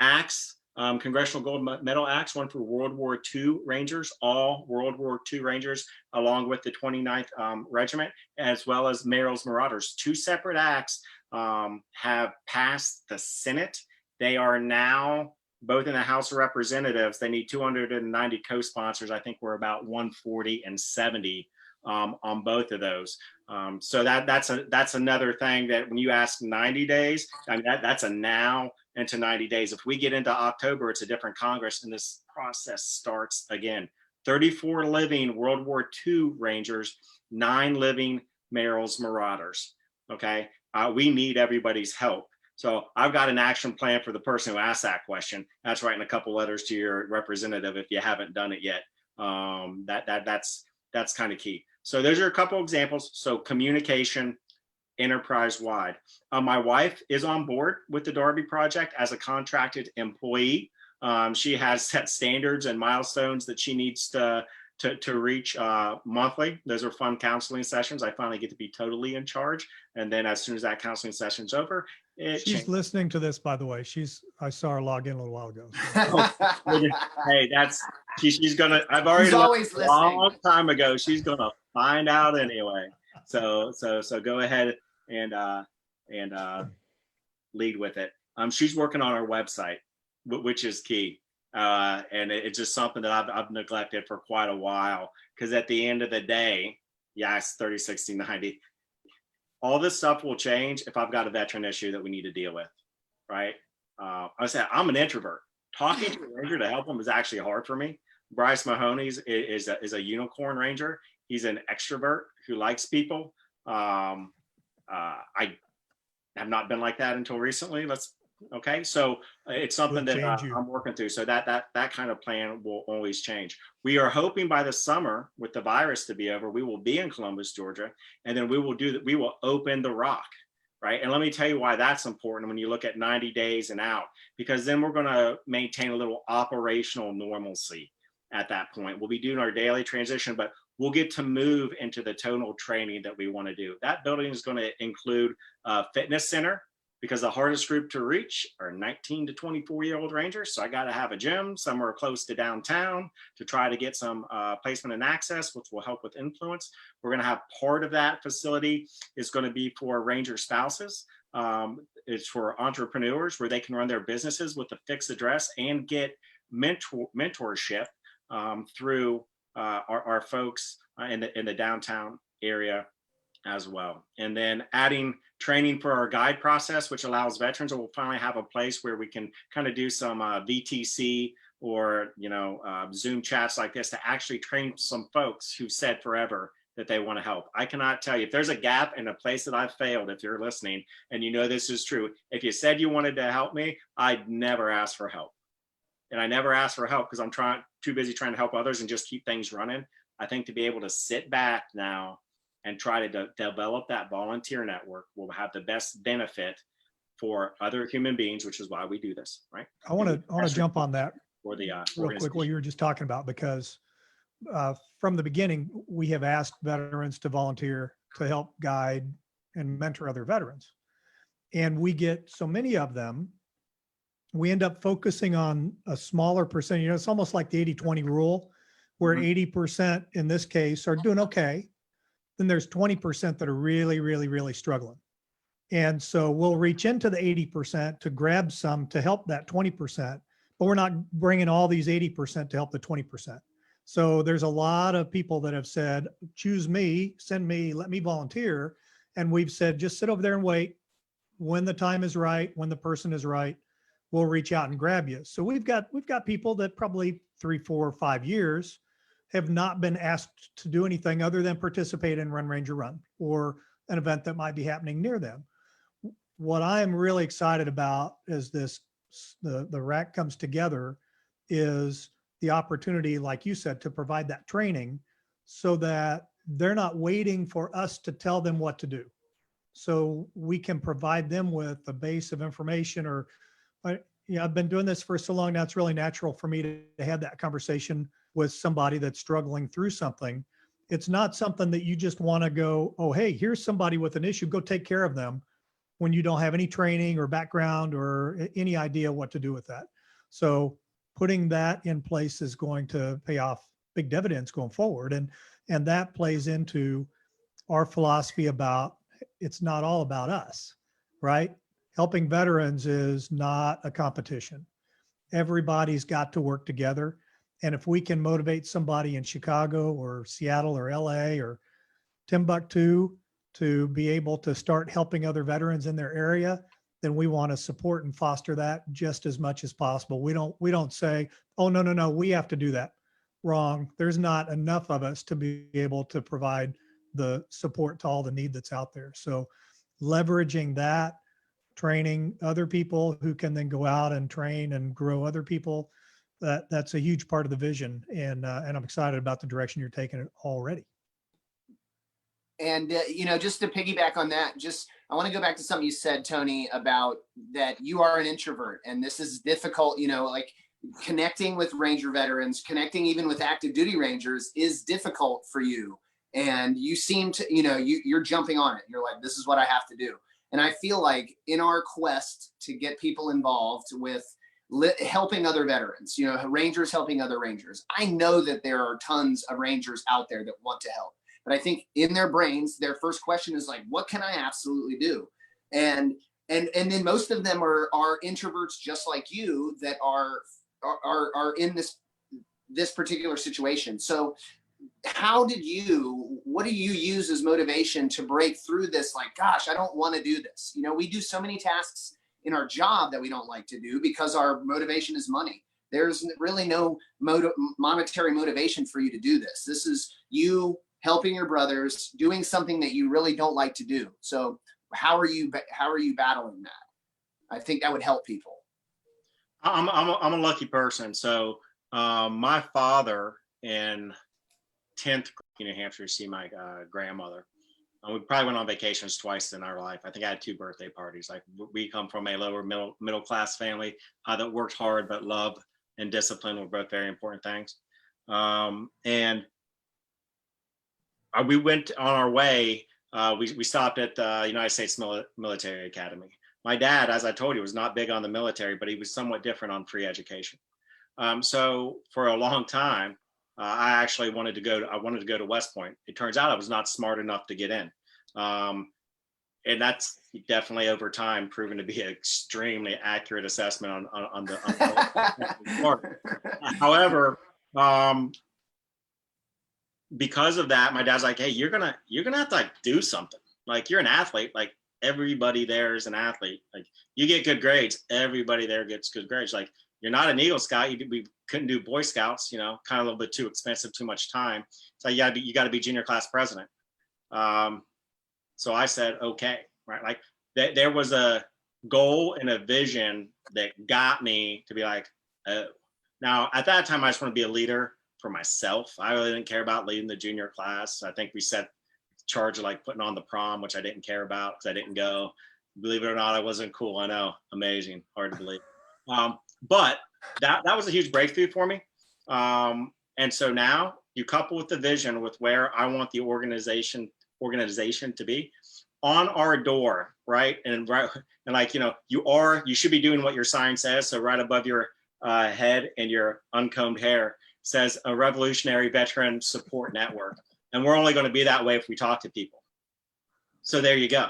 acts, Congressional Gold Medal acts, one for World War II Rangers, all World War II Rangers, along with the 29th Regiment, as well as Merrill's Marauders. Two separate acts have passed the Senate. They are now both in the House of Representatives. They need 290 co-sponsors. I think we're about 140 and 70 on both of those. So that's another thing that when you ask 90 days, I mean, that's a now into 90 days. If we get into October, it's a different Congress and this process starts again. 34 living World War II Rangers, 9 living Merrill's Marauders. Okay, we need everybody's help. So I've got an action plan for the person who asked that question. That's writing a couple letters to your representative if you haven't done it yet. That's kind of key. So those are a couple examples. So communication, enterprise-wide. My wife is on board with the Darby Project as a contracted employee. She has set standards and milestones that she needs to reach monthly. Those are fun counseling sessions. I finally get to be totally in charge. And then as soon as that counseling session's over, she's listening to this, by the way. I saw her log in a little while ago. Hey, she's gonna. I've already always a long time ago. She's gonna find out anyway. So go ahead and lead with it. She's working on our website, which is key. And it's just something that I've neglected for quite a while, because at the end of the day, yes, 30, 60, 90, all this stuff will change if I've got a veteran issue that we need to deal with, right? I said, I'm an introvert. Talking to a ranger to help him is actually hard for me. Bryce Mahoney is a unicorn ranger. He's an extrovert who likes people. I have not been like that until recently. Okay, so it's something that I'm working through. So that kind of plan will always change. We are hoping by the summer, with the virus to be over, we will be in Columbus, Georgia, and then we will open the Rock, right? And let me tell you why that's important when you look at 90 days and out, because then we're going to maintain a little operational normalcy at that point. We'll be doing our daily transition, but we'll get to move into the tonal training that we want to do. That building is going to include a fitness center, because the hardest group to reach are 19 to 24-year-old Rangers. So I got to have a gym somewhere close to downtown to try to get some placement and access, which will help with influence. We're going to have part of that facility is going to be for Ranger spouses. It's for entrepreneurs where they can run their businesses with a fixed address and get mentorship through our folks in the downtown area as well. And then adding training for our guide process, which allows veterans, or we'll finally have a place where we can kind of do some VTC or Zoom chats like this to actually train some folks who said forever that they want to help. I cannot tell you, if there's a gap in a place that I've failed, if you're listening and you know this is true, if you said you wanted to help me, I'd never ask for help. And I never ask for help because I'm too busy trying to help others and just keep things running. I think to be able to sit back now and try to develop that volunteer network will have the best benefit for other human beings, which is why we do this, right? I want to jump on that for the real quick, what you were just talking about, because from the beginning, we have asked veterans to volunteer to help guide and mentor other veterans. And we get so many of them, we end up focusing on a smaller percentage. It's almost like the 80-20 rule, where 80% in this case are doing okay. Then there's 20% that are really, really, really struggling. And so we'll reach into the 80% to grab some to help that 20%, but we're not bringing all these 80% to help the 20%. So there's a lot of people that have said, choose me, send me, let me volunteer. And we've said, just sit over there and wait. When the time is right, when the person is right, we'll reach out and grab you. So we've got people that probably 3, 4, 5 years have not been asked to do anything other than participate in Run Ranger Run or an event that might be happening near them. What I'm really excited about is the RAC comes together is the opportunity, like you said, to provide that training so that they're not waiting for us to tell them what to do. So we can provide them with a base of information or, I've been doing this for so long now, it's really natural for me to have that conversation with somebody that's struggling through something. It's not something that you just want to go, oh, hey, here's somebody with an issue, go take care of them, when you don't have any training or background or any idea what to do with that. So putting that in place is going to pay off big dividends going forward. And that plays into our philosophy about it's not all about us, right? Helping veterans is not a competition. Everybody's got to work together. And if we can motivate somebody in Chicago or Seattle or LA or Timbuktu to be able to start helping other veterans in their area, then we want to support and foster that just as much as possible. We don't say, oh, no, we have to do that. Wrong. There's not enough of us to be able to provide the support to all the need that's out there. So leveraging that, training other people who can then go out and train and grow other people, that's a huge part of the vision. And I'm excited about the direction you're taking it already. And, just to piggyback on that, I want to go back to something you said, Tony, about that you are an introvert and this is difficult, like connecting with Ranger veterans, connecting even with active duty Rangers is difficult for you. And you seem to, you're jumping on it. You're like, this is what I have to do. And I feel like in our quest to get people involved with helping other veterans, Rangers helping other Rangers, I know that there are tons of Rangers out there that want to help. But I think in their brains, their first question is like, what can I absolutely do? And then most of them are introverts just like you that are in this particular situation. So what do you use as motivation to break through this? Like, gosh, I don't want to do this. We do so many tasks in our job that we don't like to do because our motivation is money. There's really no monetary motivation for you to do this. This is you helping your brothers, doing something that you really don't like to do. So how are you battling that? I think that would help people. I'm a lucky person. So my father in 10th grade, New Hampshire, to see my grandmother. We probably went on vacations twice in our life. I think I had 2 birthday parties. Like, we come from a lower middle class family that worked hard, but love and discipline were both very important things. And we went on our way. We stopped at the United States Military Academy. My dad, as I told you, was not big on the military, but he was somewhat different on free education. So for a long time, I actually wanted to go to West Point. It turns out I was not smart enough to get in. And that's definitely over time proven to be an extremely accurate assessment on the part. However, because of that, my dad's like, hey, you're gonna have to like do something. Like, you're an athlete. Like, everybody there is an athlete. Like, you get good grades, everybody there gets good grades. Like, you're not an Eagle Scout. We couldn't do Boy Scouts, kind of a little bit too expensive, too much time. So you gotta be junior class president. So I said, okay, right? Like, there was a goal and a vision that got me to be like, oh. Now at that time, I just want to be a leader for myself. I really didn't care about leading the junior class. I think we set charge of like putting on the prom, which I didn't care about because I didn't go. Believe it or not, I wasn't cool. I know, amazing, hard to believe. But that was a huge breakthrough for me. And so now you couple with the vision with where I want the organization to be on our door, right? And like, you should be doing what your sign says. So right above your head and your uncombed hair says a Revolutionary Veteran Support Network. And we're only going to be that way if we talk to people. So there you go.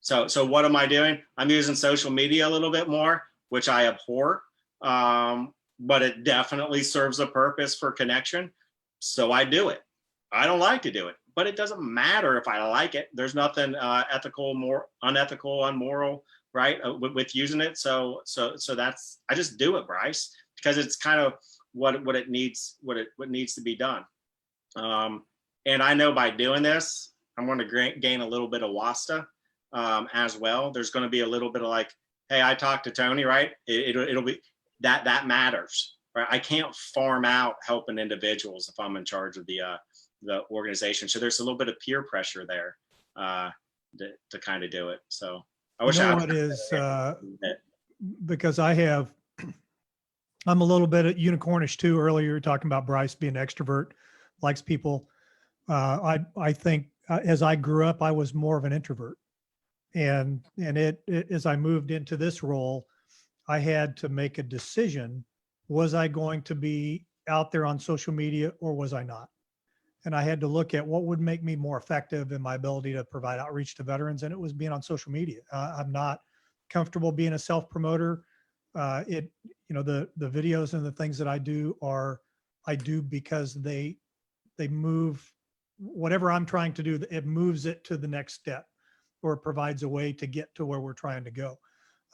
So what am I doing? I'm using social media a little bit more, which I abhor, but it definitely serves a purpose for connection. So I do it. I don't like to do it, but it doesn't matter if I like it. There's nothing ethical, unethical, unmoral, right, with using it. So that's, I just do it, Bryce, because it's kind of what it needs, what needs to be done. And I know by doing this, I'm going to gain a little bit of WASTA as well. There's going to be a little bit of like, hey, I talked to Tony, right? It'll be that matters, right? I can't farm out helping individuals if I'm in charge of the organization. So there's a little bit of peer pressure there to kind of do it. So I wish I what is because I'm a little bit at unicornish too. Earlier, you were talking about Bryce being an extrovert, likes people. I think as I grew up, I was more of an introvert, and as I moved into this role, I had to make a decision: was I going to be out there on social media or was I not? And I had to look at what would make me more effective in my ability to provide outreach to veterans, and it was being on social media. I'm not comfortable being a self promoter. The videos and the things that I do because they move whatever I'm trying to do. It moves it to the next step, or it provides a way to get to where we're trying to go.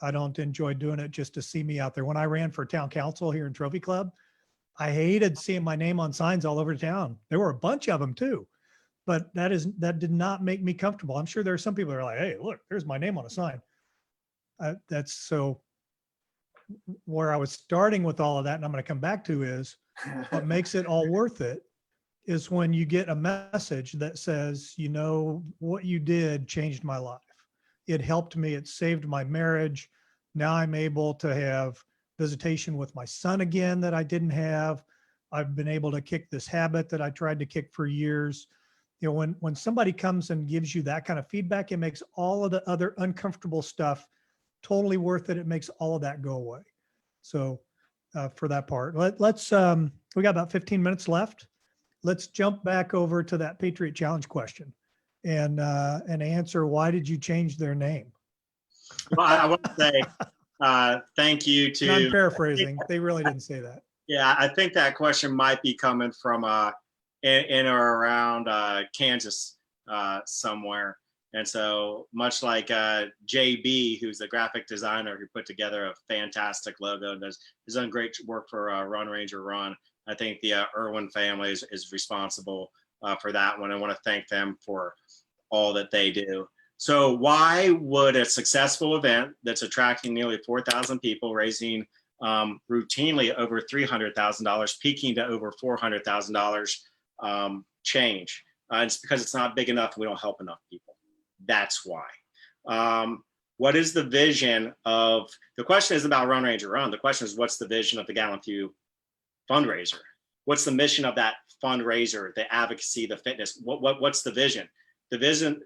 I don't enjoy doing it just to see me out there. When I ran for town council here in Trophy Club, I hated seeing my name on signs all over town. There were a bunch of them too, but that did not make me comfortable. I'm sure there are some people that are like, hey, look, there's my name on a sign. That's so where I was starting with all of that. And I'm going to come back to is what makes it all worth it is when you get a message that says, what you did changed my life. It helped me. It saved my marriage. Now I'm able to have visitation with my son again that I didn't have. I've been able to kick this habit that I tried to kick for years. When somebody comes and gives you that kind of feedback, it makes all of the other uncomfortable stuff totally worth it. It makes all of that go away. So for that part, let's we got about 15 minutes left. Let's jump back over to that Patriot Challenge question and answer, why did you change their name? Well, I want to say thank you to. And I'm paraphrasing. They really didn't say that. Yeah, I think that question might be coming from in or around Kansas somewhere. And so much like JB, who's the graphic designer who put together a fantastic logo and has done great work for Run Ranger Run, I think the Irwin family is responsible for that one. I want to thank them for all that they do. So why would a successful event that's attracting nearly 4,000 people, raising routinely over $300,000, peaking to over $400,000 change? It's because it's not big enough. We don't help enough people. That's why. What is the vision of, the question is about Run Ranger Run. The question is, what's the vision of the GallantFew fundraiser? What's the mission of that fundraiser, the advocacy, the fitness? What's the vision? The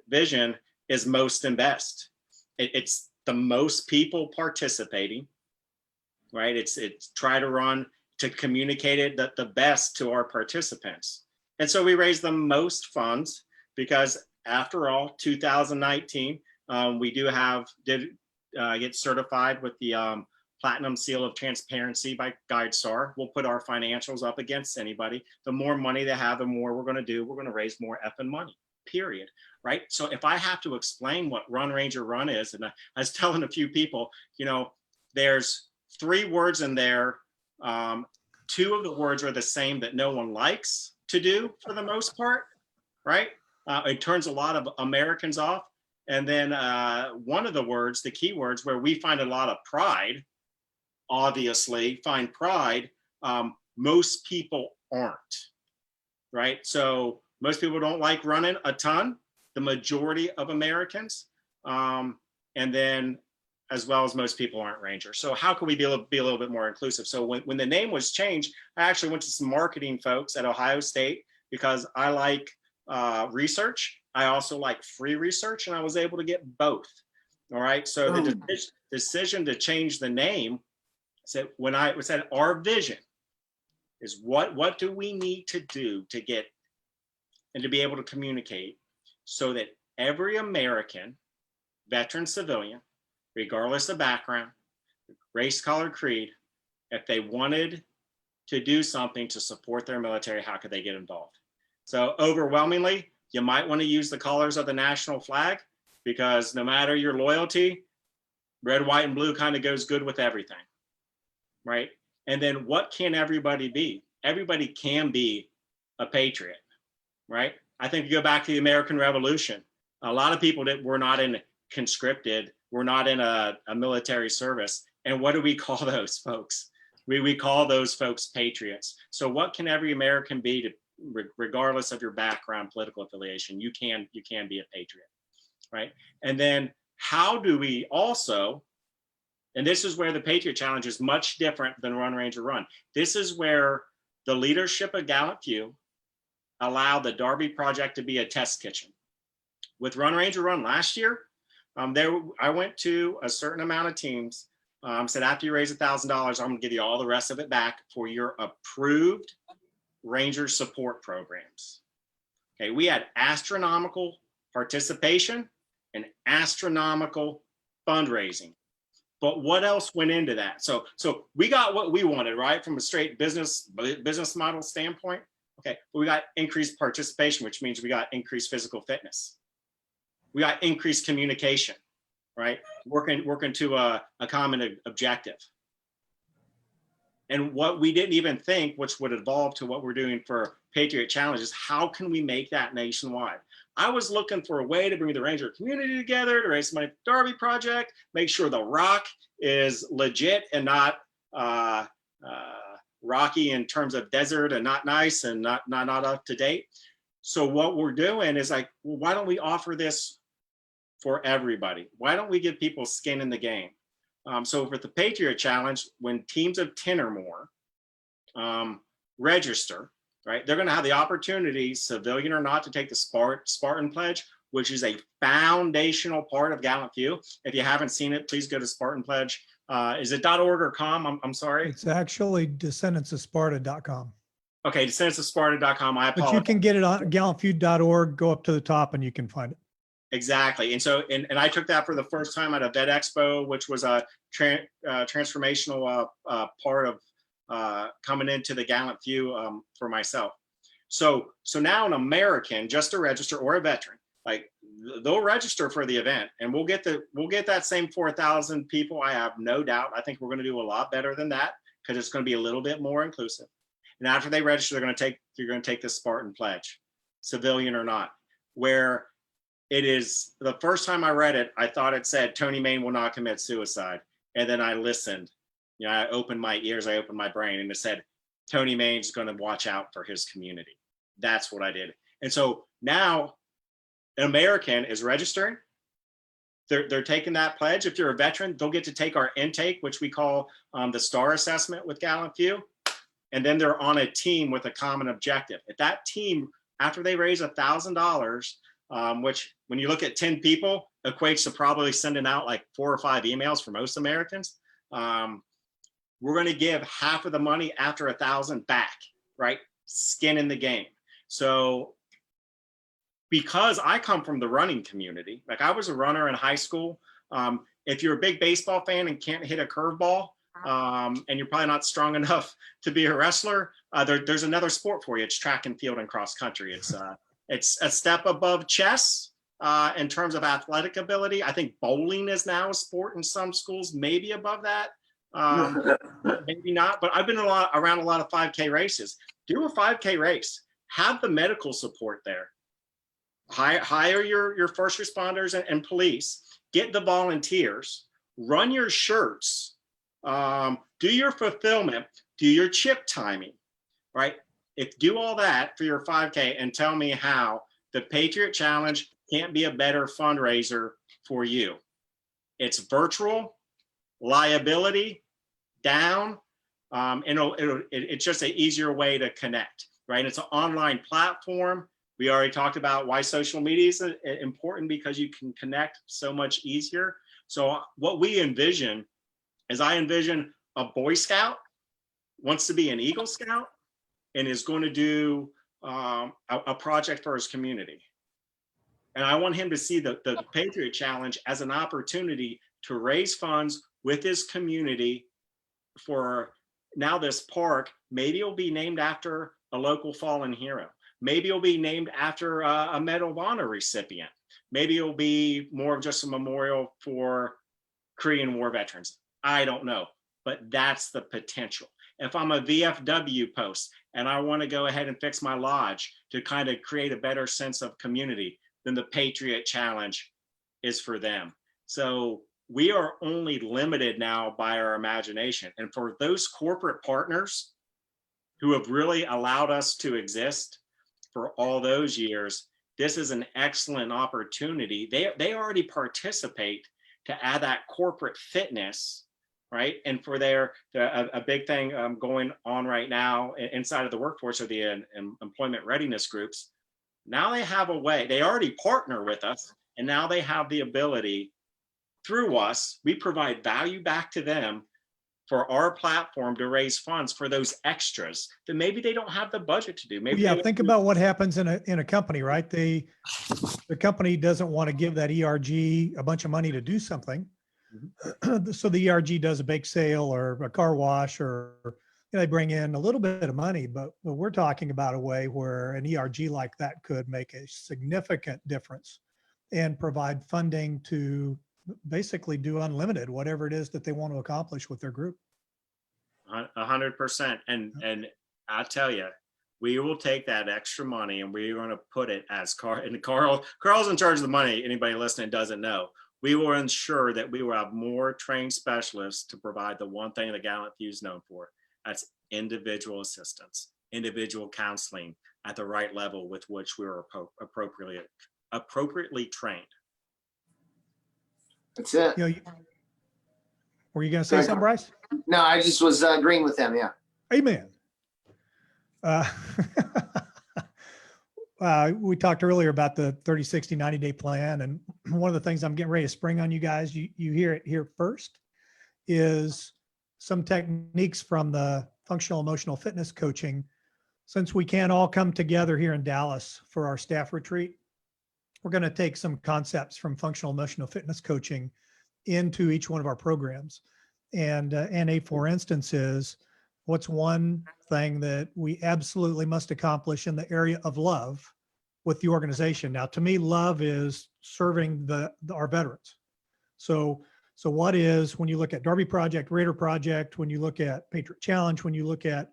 vision is most and best. It's the most people participating, right? It's try to run to communicate it the best to our participants. And so we raise the most funds because after all, 2019, we did get certified with the Platinum Seal of Transparency by GuideStar. We'll put our financials up against anybody. The more money they have, the more we're going to do. We're going to raise more effing money, period. Right? So if I have to explain what Run Ranger Run is, and I was telling a few people, there's 3 words in there. 2 of the words are the same that no one likes to do for the most part, right? It turns a lot of Americans off. And then one of the words, the key words where we find a lot of pride, obviously find pride, most people aren't, right? So most people don't like running a ton, the majority of Americans. And then as well as most people aren't Rangers. So how can we be a little bit more inclusive? So when the name was changed, I actually went to some marketing folks at Ohio State because I like research. I also like free research, and I was able to get both. All right. So the decision to change the name said, when I said our vision is what do we need to do to get and to be able to communicate so that every American, veteran, civilian, regardless of background, race, color, creed, if they wanted to do something to support their military, how could they get involved? So overwhelmingly, you might want to use the colors of the national flag because no matter your loyalty, red, white, and blue kind of goes good with everything, right? And then what can everybody be? Everybody can be a patriot, right? I think you go back to the American Revolution. A lot of people that were not in conscripted, were not in a military service. And what do we call those folks? We call those folks patriots. So what can every American be, to, regardless of your background, political affiliation? You can be a patriot, right? And then how do we also, and this is where the Patriot Challenge is much different than Run Ranger Run. This is where the leadership of GallantFew allowed the Darby Project to be a test kitchen. With Run Ranger Run last year, I went to a certain amount of teams, said, after you raise $1,000, I'm gonna give you all the rest of it back for your approved Ranger support programs. Okay, we had astronomical participation and astronomical fundraising. But what else went into that? So we got what we wanted, right? From a straight business model standpoint. Okay, we got increased participation, which means we got increased physical fitness. We got increased communication, right? Working to a common objective. And what we didn't even think, which would evolve to what we're doing for Patriot Challenge, is how can we make that nationwide? I was looking for a way to bring the Ranger community together to raise money for the Darby Project, make sure the rock is legit and not rocky in terms of desert and not nice and not up to date. So what we're doing is like, well, why don't we offer this for everybody? Why don't we give people skin in the game? So for the Patriot Challenge, when teams of 10 or more register, right, they're going to have the opportunity, civilian or not, to take the Spartan Pledge, which is a foundational part of GallantFew. If you haven't seen it, please go to Spartan Pledge. Is it .org or .com? I'm sorry. It's actually descendantsofsparta.com. Okay, descendantsofsparta.com. I apologize. But you can get it on GallantFew.org. Go up to the top and you can find it. Exactly. And so, and I took that for the first time at a Vet Expo, which was a transformational part of coming into the GallantFew for myself. So now an American, just a register, or a veteran, like they'll register for the event, and we'll get that same 4,000 people. I have no doubt. I think we're going to do a lot better than that, because it's going to be a little bit more inclusive. And after they register, you're going to take the Spartan Pledge, civilian or not, where it is, the first time I read it, I thought it said Tony Main will not commit suicide. And then I listened, I opened my ears, I opened my brain, and it said, Tony Main's going to watch out for his community. That's what I did. And so now an American is registering. They're taking that pledge. If you're a veteran, they'll get to take our intake, which we call the STAR assessment with GallantFew. And then they're on a team with a common objective. If that team, after they raise $1,000, which when you look at 10 people equates to probably sending out like 4 or 5 emails for most Americans. We're going to give half of the money after 1,000 back, right? Skin in the game. So because I come from the running community, like I was a runner in high school. If you're a big baseball fan and can't hit a curveball, and you're probably not strong enough to be a wrestler, there's another sport for you. It's track and field and cross country. It's a step above chess in terms of athletic ability. I think bowling is now a sport in some schools, maybe above that, maybe not. But I've been around a lot of 5K races. Do a 5K race. Have the medical support there. Hire your first responders and police. Get the volunteers. Run your shirts. Do your fulfillment. Do your chip timing. Right. Do all that for your 5K and tell me how the Patriot Challenge can't be a better fundraiser for you. It's virtual, liability down, and it's just an easier way to connect, right? It's an online platform. We already talked about why social media is important, because you can connect so much easier. So what we envision is, I envision a Boy Scout wants to be an Eagle Scout and is going to do a project for his community. And I want him to see the Patriot Challenge as an opportunity to raise funds with his community for now this park. Maybe it'll be named after a local fallen hero. Maybe it'll be named after a Medal of Honor recipient. Maybe it'll be more of just a memorial for Korean War veterans. I don't know, but that's the potential. If I'm a VFW post and I want to go ahead and fix my lodge to kind of create a better sense of community, then the Patriot Challenge is for them. So we are only limited now by our imagination. And for those corporate partners who have really allowed us to exist for all those years, this is an excellent opportunity. They already participate to add that corporate fitness, right? And for a big thing going on right now inside of the workforce are the employment readiness groups. Now they have a way, they already partner with us, and now they have the ability through us, we provide value back to them for our platform to raise funds for those extras that maybe they don't have the budget to do. Maybe Yeah, think about what happens in a company, right? The company doesn't want to give that ERG a bunch of money to do something. So the ERG does a bake sale or a car wash, or they bring in a little bit of money, but we're talking about a way where an ERG like that could make a significant difference and provide funding to basically do unlimited, whatever it is that they want to accomplish with their group. 100%. And I tell you, we will take that extra money and we're going to put it as Karl's in charge of the money. Anybody listening doesn't know. We will ensure that we will have more trained specialists to provide the one thing that GallantFew is known for. That's individual assistance, individual counseling at the right level with which we are appropriately trained. That's it. Were you going to say something, Bryce? No, I just was agreeing with them. Yeah. Amen. We talked earlier about the 30, 60, 90-day plan. And one of the things I'm getting ready to spring on you guys, you hear it here first, is some techniques from the functional emotional fitness coaching. Since we can't all come together here in Dallas for our staff retreat, we're going to take some concepts from functional emotional fitness coaching into each one of our programs. And a for instance is, what's one thing that we absolutely must accomplish in the area of love with the organization? Now, to me, love is serving our veterans. So what is, when you look at Darby Project, Raider Project, when you look at Patriot Challenge, when you look at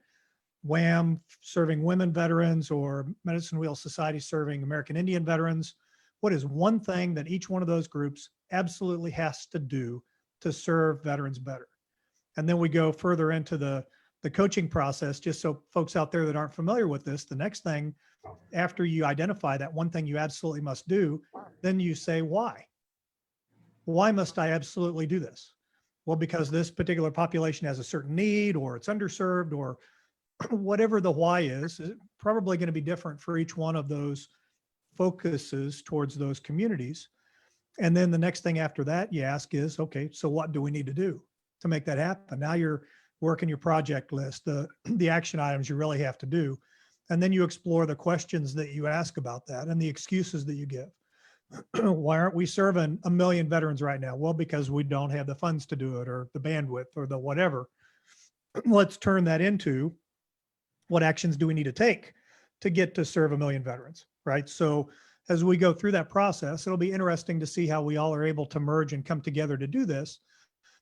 WHAM serving women veterans, or Medicine Wheel Society serving American Indian veterans, what is one thing that each one of those groups absolutely has to do to serve veterans better? And then we go further into the coaching process, just so folks out there that aren't familiar with this, the next thing, after you identify that one thing you absolutely must do, then you say, why? Why must I absolutely do this? Well, because this particular population has a certain need, or it's underserved, or whatever the why is, it's probably going to be different for each one of those focuses towards those communities. And then the next thing after that you ask is, okay, so what do we need to do to make that happen? Now you're working your project list, the action items you really have to do. And then you explore the questions that you ask about that and the excuses that you give. Why aren't we serving 1 million veterans right now? Well, because we don't have the funds to do it, or the bandwidth, or the whatever. Let's turn that into, what actions do we need to take to get to serve 1 million veterans, right? So as we go through that process, it'll be interesting to see how we all are able to merge and come together to do this.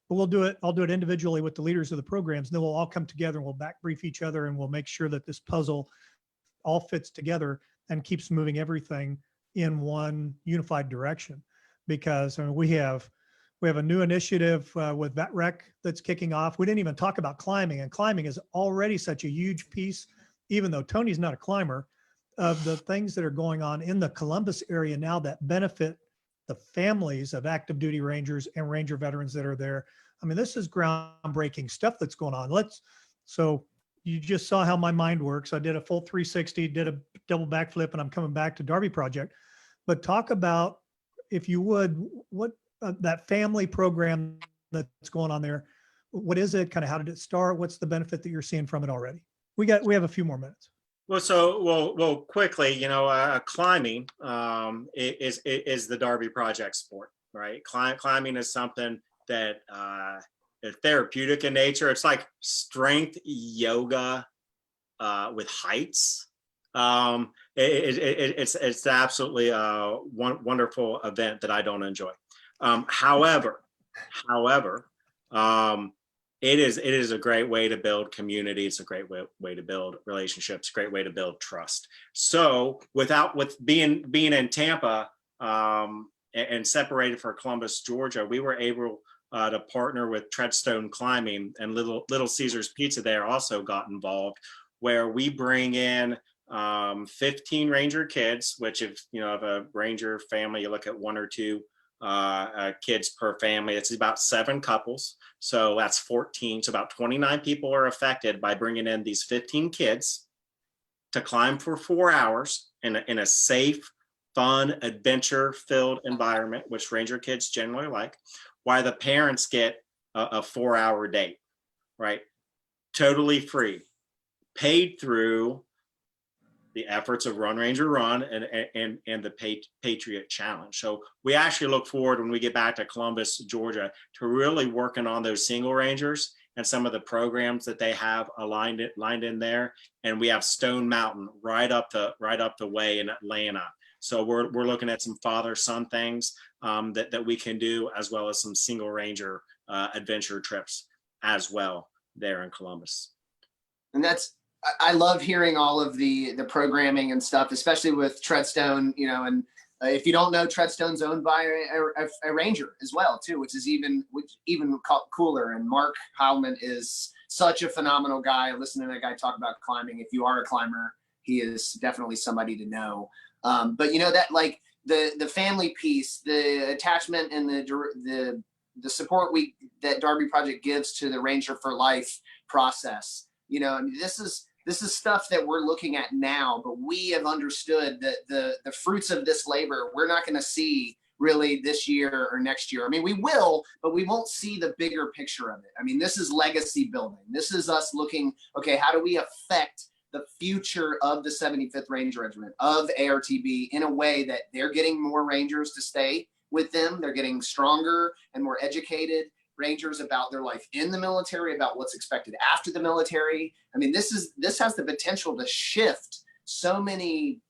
But I'll do it individually with the leaders of the programs, and then we'll all come together and we'll back brief each other, and we'll make sure that this puzzle all fits together and keeps moving everything in one unified direction. Because we have a new initiative with VetRec that's kicking off. We didn't even talk about climbing, and climbing is already such a huge piece, even though Tony's not a climber, of the things that are going on in the Columbus area now that benefit the families of active duty Rangers and Ranger veterans that are there. I mean, this is groundbreaking stuff that's going on. So you just saw how my mind works. I did a full 360, did a double backflip, and I'm coming back to Darby Project. But talk about, if you would, what that family program that's going on there. What is it? Kind of how did it start? What's the benefit that you're seeing from it already? We have a few more minutes. Well, quickly, climbing is the Darby Project sport, right? Climbing is something that is therapeutic in nature. It's like strength yoga with heights. It's absolutely a wonderful event that I don't enjoy. However, It is a great way to build community. It's a great way to build relationships, great way to build trust. So with being in Tampa and separated from Columbus, Georgia, we were able to partner with Treadstone Climbing, and Little Caesars Pizza there also got involved, where we bring in 15 Ranger kids, which if you know, of a Ranger family, you look at 1 or 2 kids per family. It's about 7 couples, so that's 14. So about 29 people are affected by bringing in these 15 kids to climb for 4 hours in a safe, fun, adventure-filled environment, which Ranger kids generally like, while the parents get a 4-hour date, right? Totally free, paid through the efforts of Run Ranger Run and the Patriot Challenge. So we actually look forward, when we get back to Columbus, Georgia, to really working on those single Rangers and some of the programs that they have lined in there. And we have Stone Mountain right up the way in Atlanta. So we're looking at some father-son things that we can do, as well as some single Ranger adventure trips as well there in Columbus. And I love hearing all of the programming and stuff, especially with Treadstone, you know, and if you don't know, Treadstone's owned by a Ranger as well too, which is even cooler. And Mark Heilman is such a phenomenal guy. Listening to that guy talk about climbing, if you are a climber, he is definitely somebody to know. But you know, that like the family piece, the attachment, and the support that Darby Project gives to the Ranger for Life process. You know, I mean, this is stuff that we're looking at now, but we have understood that the fruits of this labor, we're not going to see really this year or next year. I mean, we will, but we won't see the bigger picture of it. I mean, this is legacy building. This is us looking, okay, how do we affect the future of the 75th Ranger Regiment, of ARTB, in a way that they're getting more Rangers to stay with them. They're getting stronger and more educated Rangers about their life in the military, about what's expected after the military. I mean, this has the potential to shift so many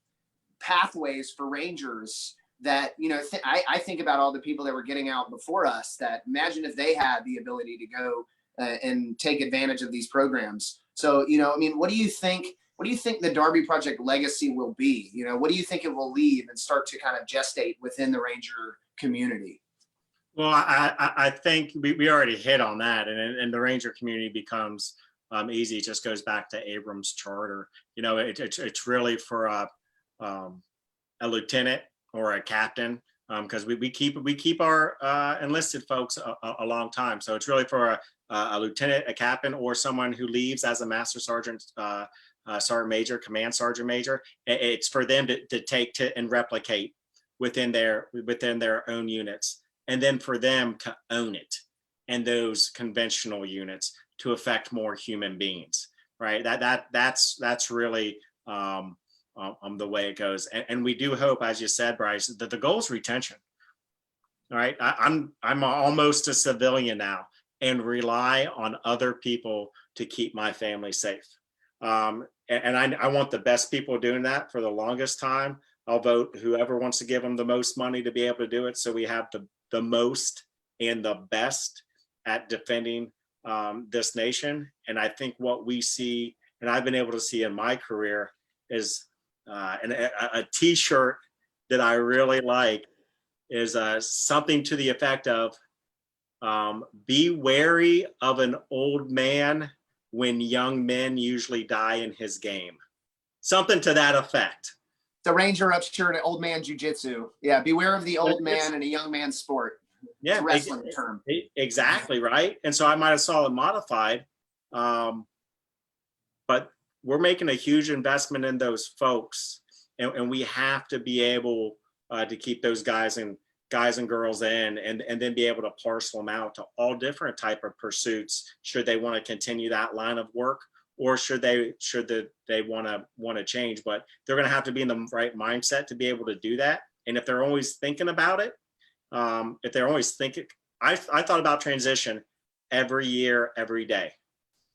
pathways for Rangers that, you know, I think about all the people that were getting out before us, that imagine if they had the ability to go and take advantage of these programs. So, you know, I mean, what do you think the Darby Project legacy will be? You know, what do you think it will leave and start to kind of gestate within the Ranger community? Well, I think we already hit on that, and the Ranger community becomes easy. It just goes back to Abrams' charter. You know, it's really for a lieutenant or a captain, because we keep our enlisted folks a long time. So it's really for a lieutenant, a captain, or someone who leaves as a master sergeant, sergeant major, command sergeant major. It's for them to take and replicate within their own units, and then for them to own it, and those conventional units to affect more human beings, right? That's really the way it goes. And we do hope, as you said, Bryce, that the goal is retention. All right, I'm almost a civilian now, and rely on other people to keep my family safe. And I want the best people doing that for the longest time. I'll vote whoever wants to give them the most money to be able to do it, so we have the most and the best at defending this nation. And I think what we see, and I've been able to see in my career, is a t-shirt that I really like is something to the effect of, be wary of an old man when young men usually die in his game. Something to that effect. The Ranger up shirt at old man jujitsu. Yeah, beware of the old man in a young man's sport. Yeah, wrestling term. Exactly, right. And so I might have saw it modified, but we're making a huge investment in those folks, and we have to be able to keep those guys and girls in, and then be able to parcel them out to all different type of pursuits, should they want to continue that line of work, or should they want to change. But they're going to have to be in the right mindset to be able to do that. And if they're always thinking about it, if they're always thinking, I thought about transition every year, every day.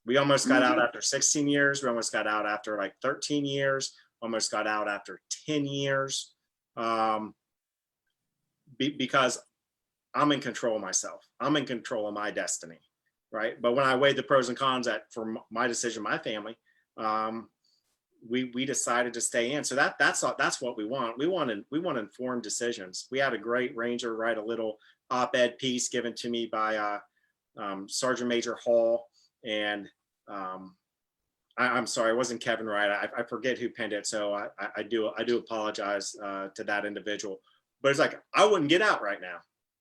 We almost got out after 16 years. We almost got out after like 13 years, almost got out after 10 years. Because I'm in control of myself. I'm in control of my destiny. right? But when I weighed the pros and cons for my decision, my family, we decided to stay in. So that's what we want. We want informed decisions. We had a great ranger write a little op-ed piece given to me by Sergeant Major Hall, and I'm sorry, it wasn't Kevin Wright. I forget who penned it, so I do apologize to that individual. But it's like, I wouldn't get out right now.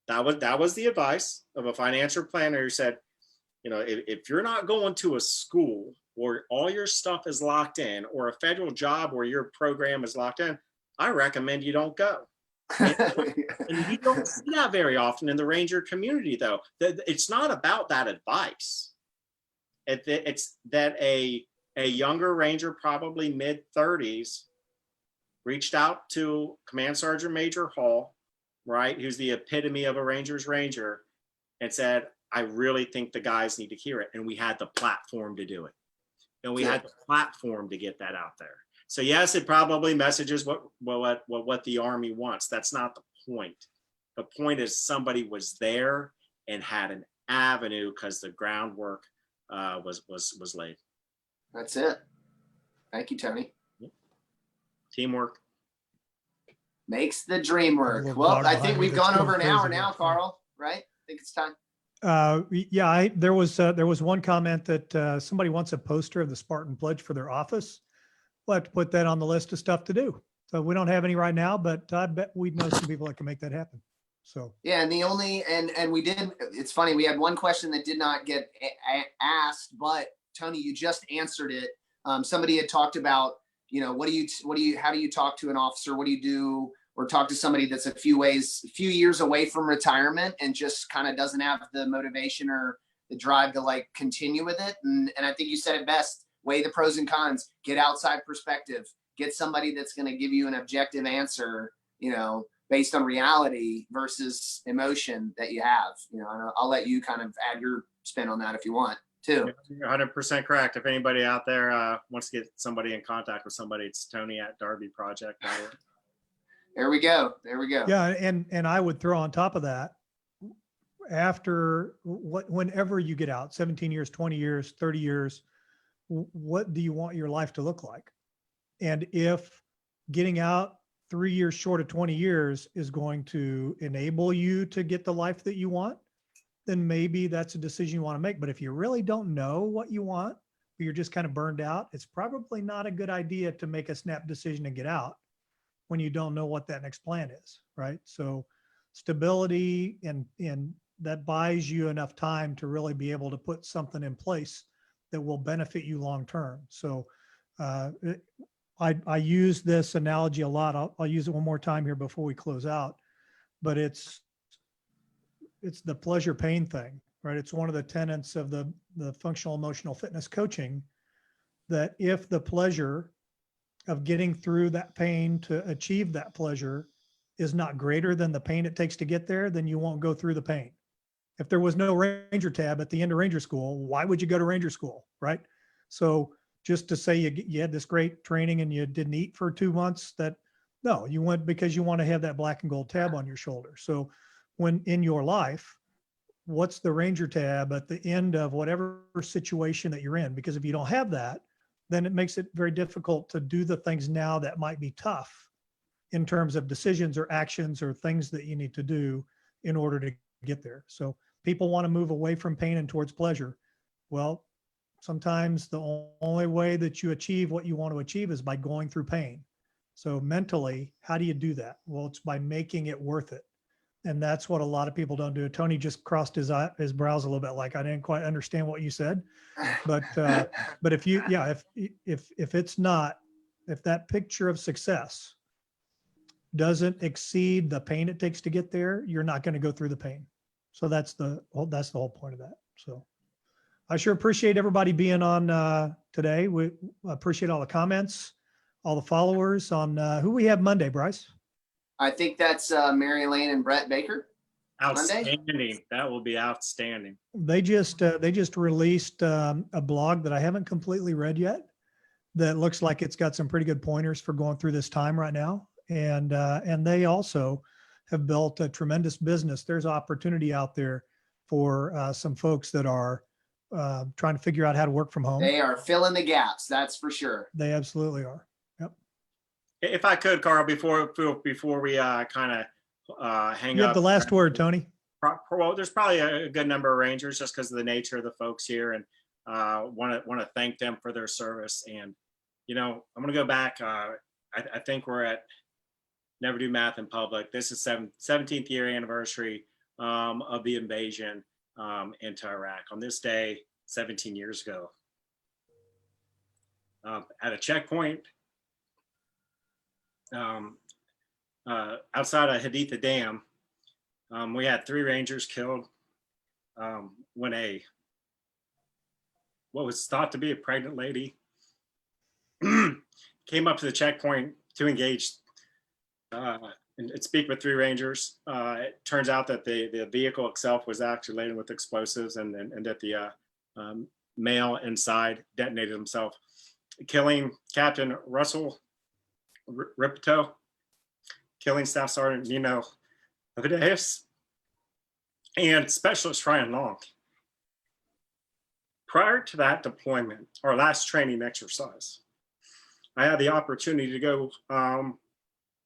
That was the advice of a financial planner who said, if you're not going to a school where all your stuff is locked in, or a federal job where your program is locked in, I recommend you don't go. And you don't see that very often in the Ranger community, though. It's not about that advice. It's that a younger Ranger, probably mid-30s, reached out to Command Sergeant Major Hall, right, who's the epitome of a Ranger's Ranger, and said, I really think the guys need to hear it. And we had the platform to do it. And we had the platform to get that out there. So yes, it probably messages what the Army wants. That's not the point. The point is somebody was there and had an avenue because the groundwork was laid. That's it. Thank you, Tony. Teamwork makes the dream work. Little Well, dog I behind think me we've that's gone going over an crazy hour here. now, Karl, right? I think it's time. Yeah, there was one comment that somebody wants a poster of the Spartan Pledge for their office. We'll have to put that on the list of stuff to do. So we don't have any right now, but I bet we know some people that can make that happen. So yeah, and and we did. It's funny, we had one question that did not get asked, but Tony, you just answered it. Somebody had talked about, how do you talk to an officer? What do you do? Or talk to somebody that's a few years away from retirement and just kind of doesn't have the motivation or the drive to continue with it. And I think you said it best, weigh the pros and cons, get outside perspective, get somebody that's going to give you an objective answer, based on reality versus emotion that you have, and I'll let you kind of add your spin on that if you want too. You're 100% correct. If anybody out there wants to get somebody in contact with somebody, it's Tony@DarbyProject.org. There we go. yeah, and I would throw on top of that, whenever you get out, 17 years, 20 years, 30 years, what do you want your life to look like? And if getting out 3 years short of 20 years is going to enable you to get the life that you want, then maybe that's a decision you want to make. But if you really don't know what you want, but you're just kind of burned out, it's probably not a good idea to make a snap decision and get out when you don't know what that next plan is, right? So stability and that buys you enough time to really be able to put something in place that will benefit you long-term. So I use this analogy a lot. I'll use it one more time here before we close out, but it's the pleasure pain thing, right? It's one of the tenets of the functional emotional fitness coaching, that if the pleasure of getting through that pain to achieve that pleasure is not greater than the pain it takes to get there, then you won't go through the pain. If there was no Ranger tab at the end of Ranger school, why would you go to Ranger school, right? So just to say you had this great training and you didn't eat for 2 months, no, you went because you want to have that black and gold tab on your shoulder. So when in your life, what's the Ranger tab at the end of whatever situation that you're in? Because if you don't have that, then it makes it very difficult to do the things now that might be tough in terms of decisions or actions or things that you need to do in order to get there. So people want to move away from pain and towards pleasure. Well, sometimes the only way that you achieve what you want to achieve is by going through pain. So mentally, how do you do that? Well, it's by making it worth it. And that's what a lot of people don't do. Tony just crossed his brows a little bit, like I didn't quite understand what you said. But if that picture of success doesn't exceed the pain it takes to get there, you're not going to go through the pain. So that's the whole point of that. So I sure appreciate everybody being on today. We appreciate all the comments, all the followers on who we have Monday, Bryce. I think that's Mary Elaine and Brett Baker. Outstanding. Monday? That will be outstanding. They just released a blog that I haven't completely read yet that looks like it's got some pretty good pointers for going through this time right now. And they also have built a tremendous business. There's opportunity out there for some folks that are trying to figure out how to work from home. They are filling the gaps. That's for sure. They absolutely are. Yep. If I could, Karl, before we kind of hang You up. have the last word, Tony. Well, there's probably a good number of Rangers just because of the nature of the folks here, and want to thank them for their service. And I'm going to go back. I think we're at Never Do Math in Public. This is 17th year anniversary of the invasion into Iraq. On this day, 17 years ago, at a checkpoint outside of Haditha Dam, we had 3 Rangers killed when what was thought to be a pregnant lady came up to the checkpoint to engage and speak with 3 Rangers. It turns out that the vehicle itself was actually laden with explosives, and that the male inside detonated himself, killing Captain Russell Ripito, killing Staff Sergeant Nino Avideus, and Specialist Ryan Long. Prior to that deployment, our last training exercise, I had the opportunity to go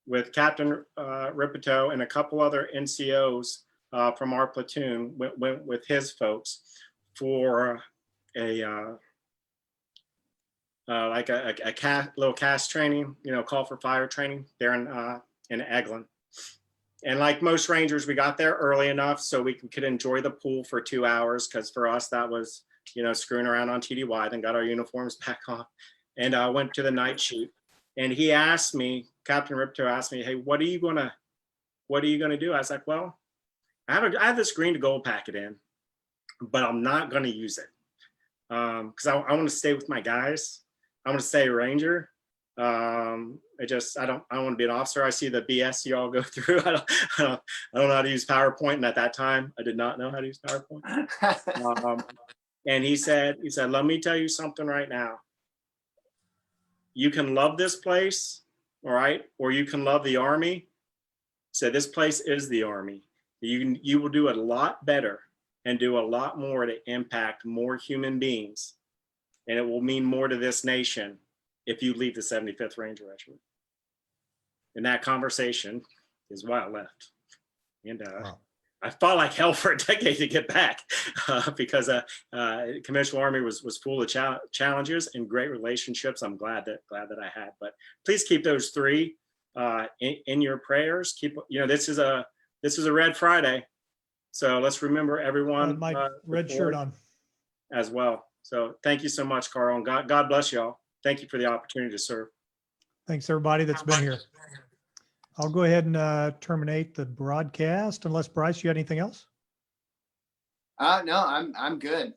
with Captain Ripito and a couple other NCOs from our platoon, went with his folks for a little cast training, call for fire training there in Eglin. And like most Rangers, we got there early enough so we could enjoy the pool for 2 hours, because for us that was screwing around on TDY. Then got our uniforms back on, and went to the night shoot. And he asked me, Captain Ripto asked me, "Hey, what are you gonna do?" I was like, "Well, I have this green to gold packet in, but I'm not gonna use it because I want to stay with my guys. I want to stay a Ranger. I don't want to be an officer. I see the BS you all go through. I don't know how to use PowerPoint, and at that time I did not know how to use PowerPoint." And he said, "Let me tell you something right now. You can love this place, all right, or you can love the Army." So this place is the Army. You will do a lot better and do a lot more to impact more human beings, and it will mean more to this nation if you leave the 75th Ranger Regiment. And that conversation is why I left. And Wow. I fought like hell for a decade to get back because conventional Army was full of challenges and great relationships. I'm glad that I had. But please keep those 3 in your prayers. Keep this is a Red Friday, so let's remember everyone. My red shirt on as well. So thank you so much, Karl, and God bless y'all. Thank you for the opportunity to serve. Thanks everybody that's been here. I'll go ahead and terminate the broadcast unless Bryce, you had anything else? No, I'm good.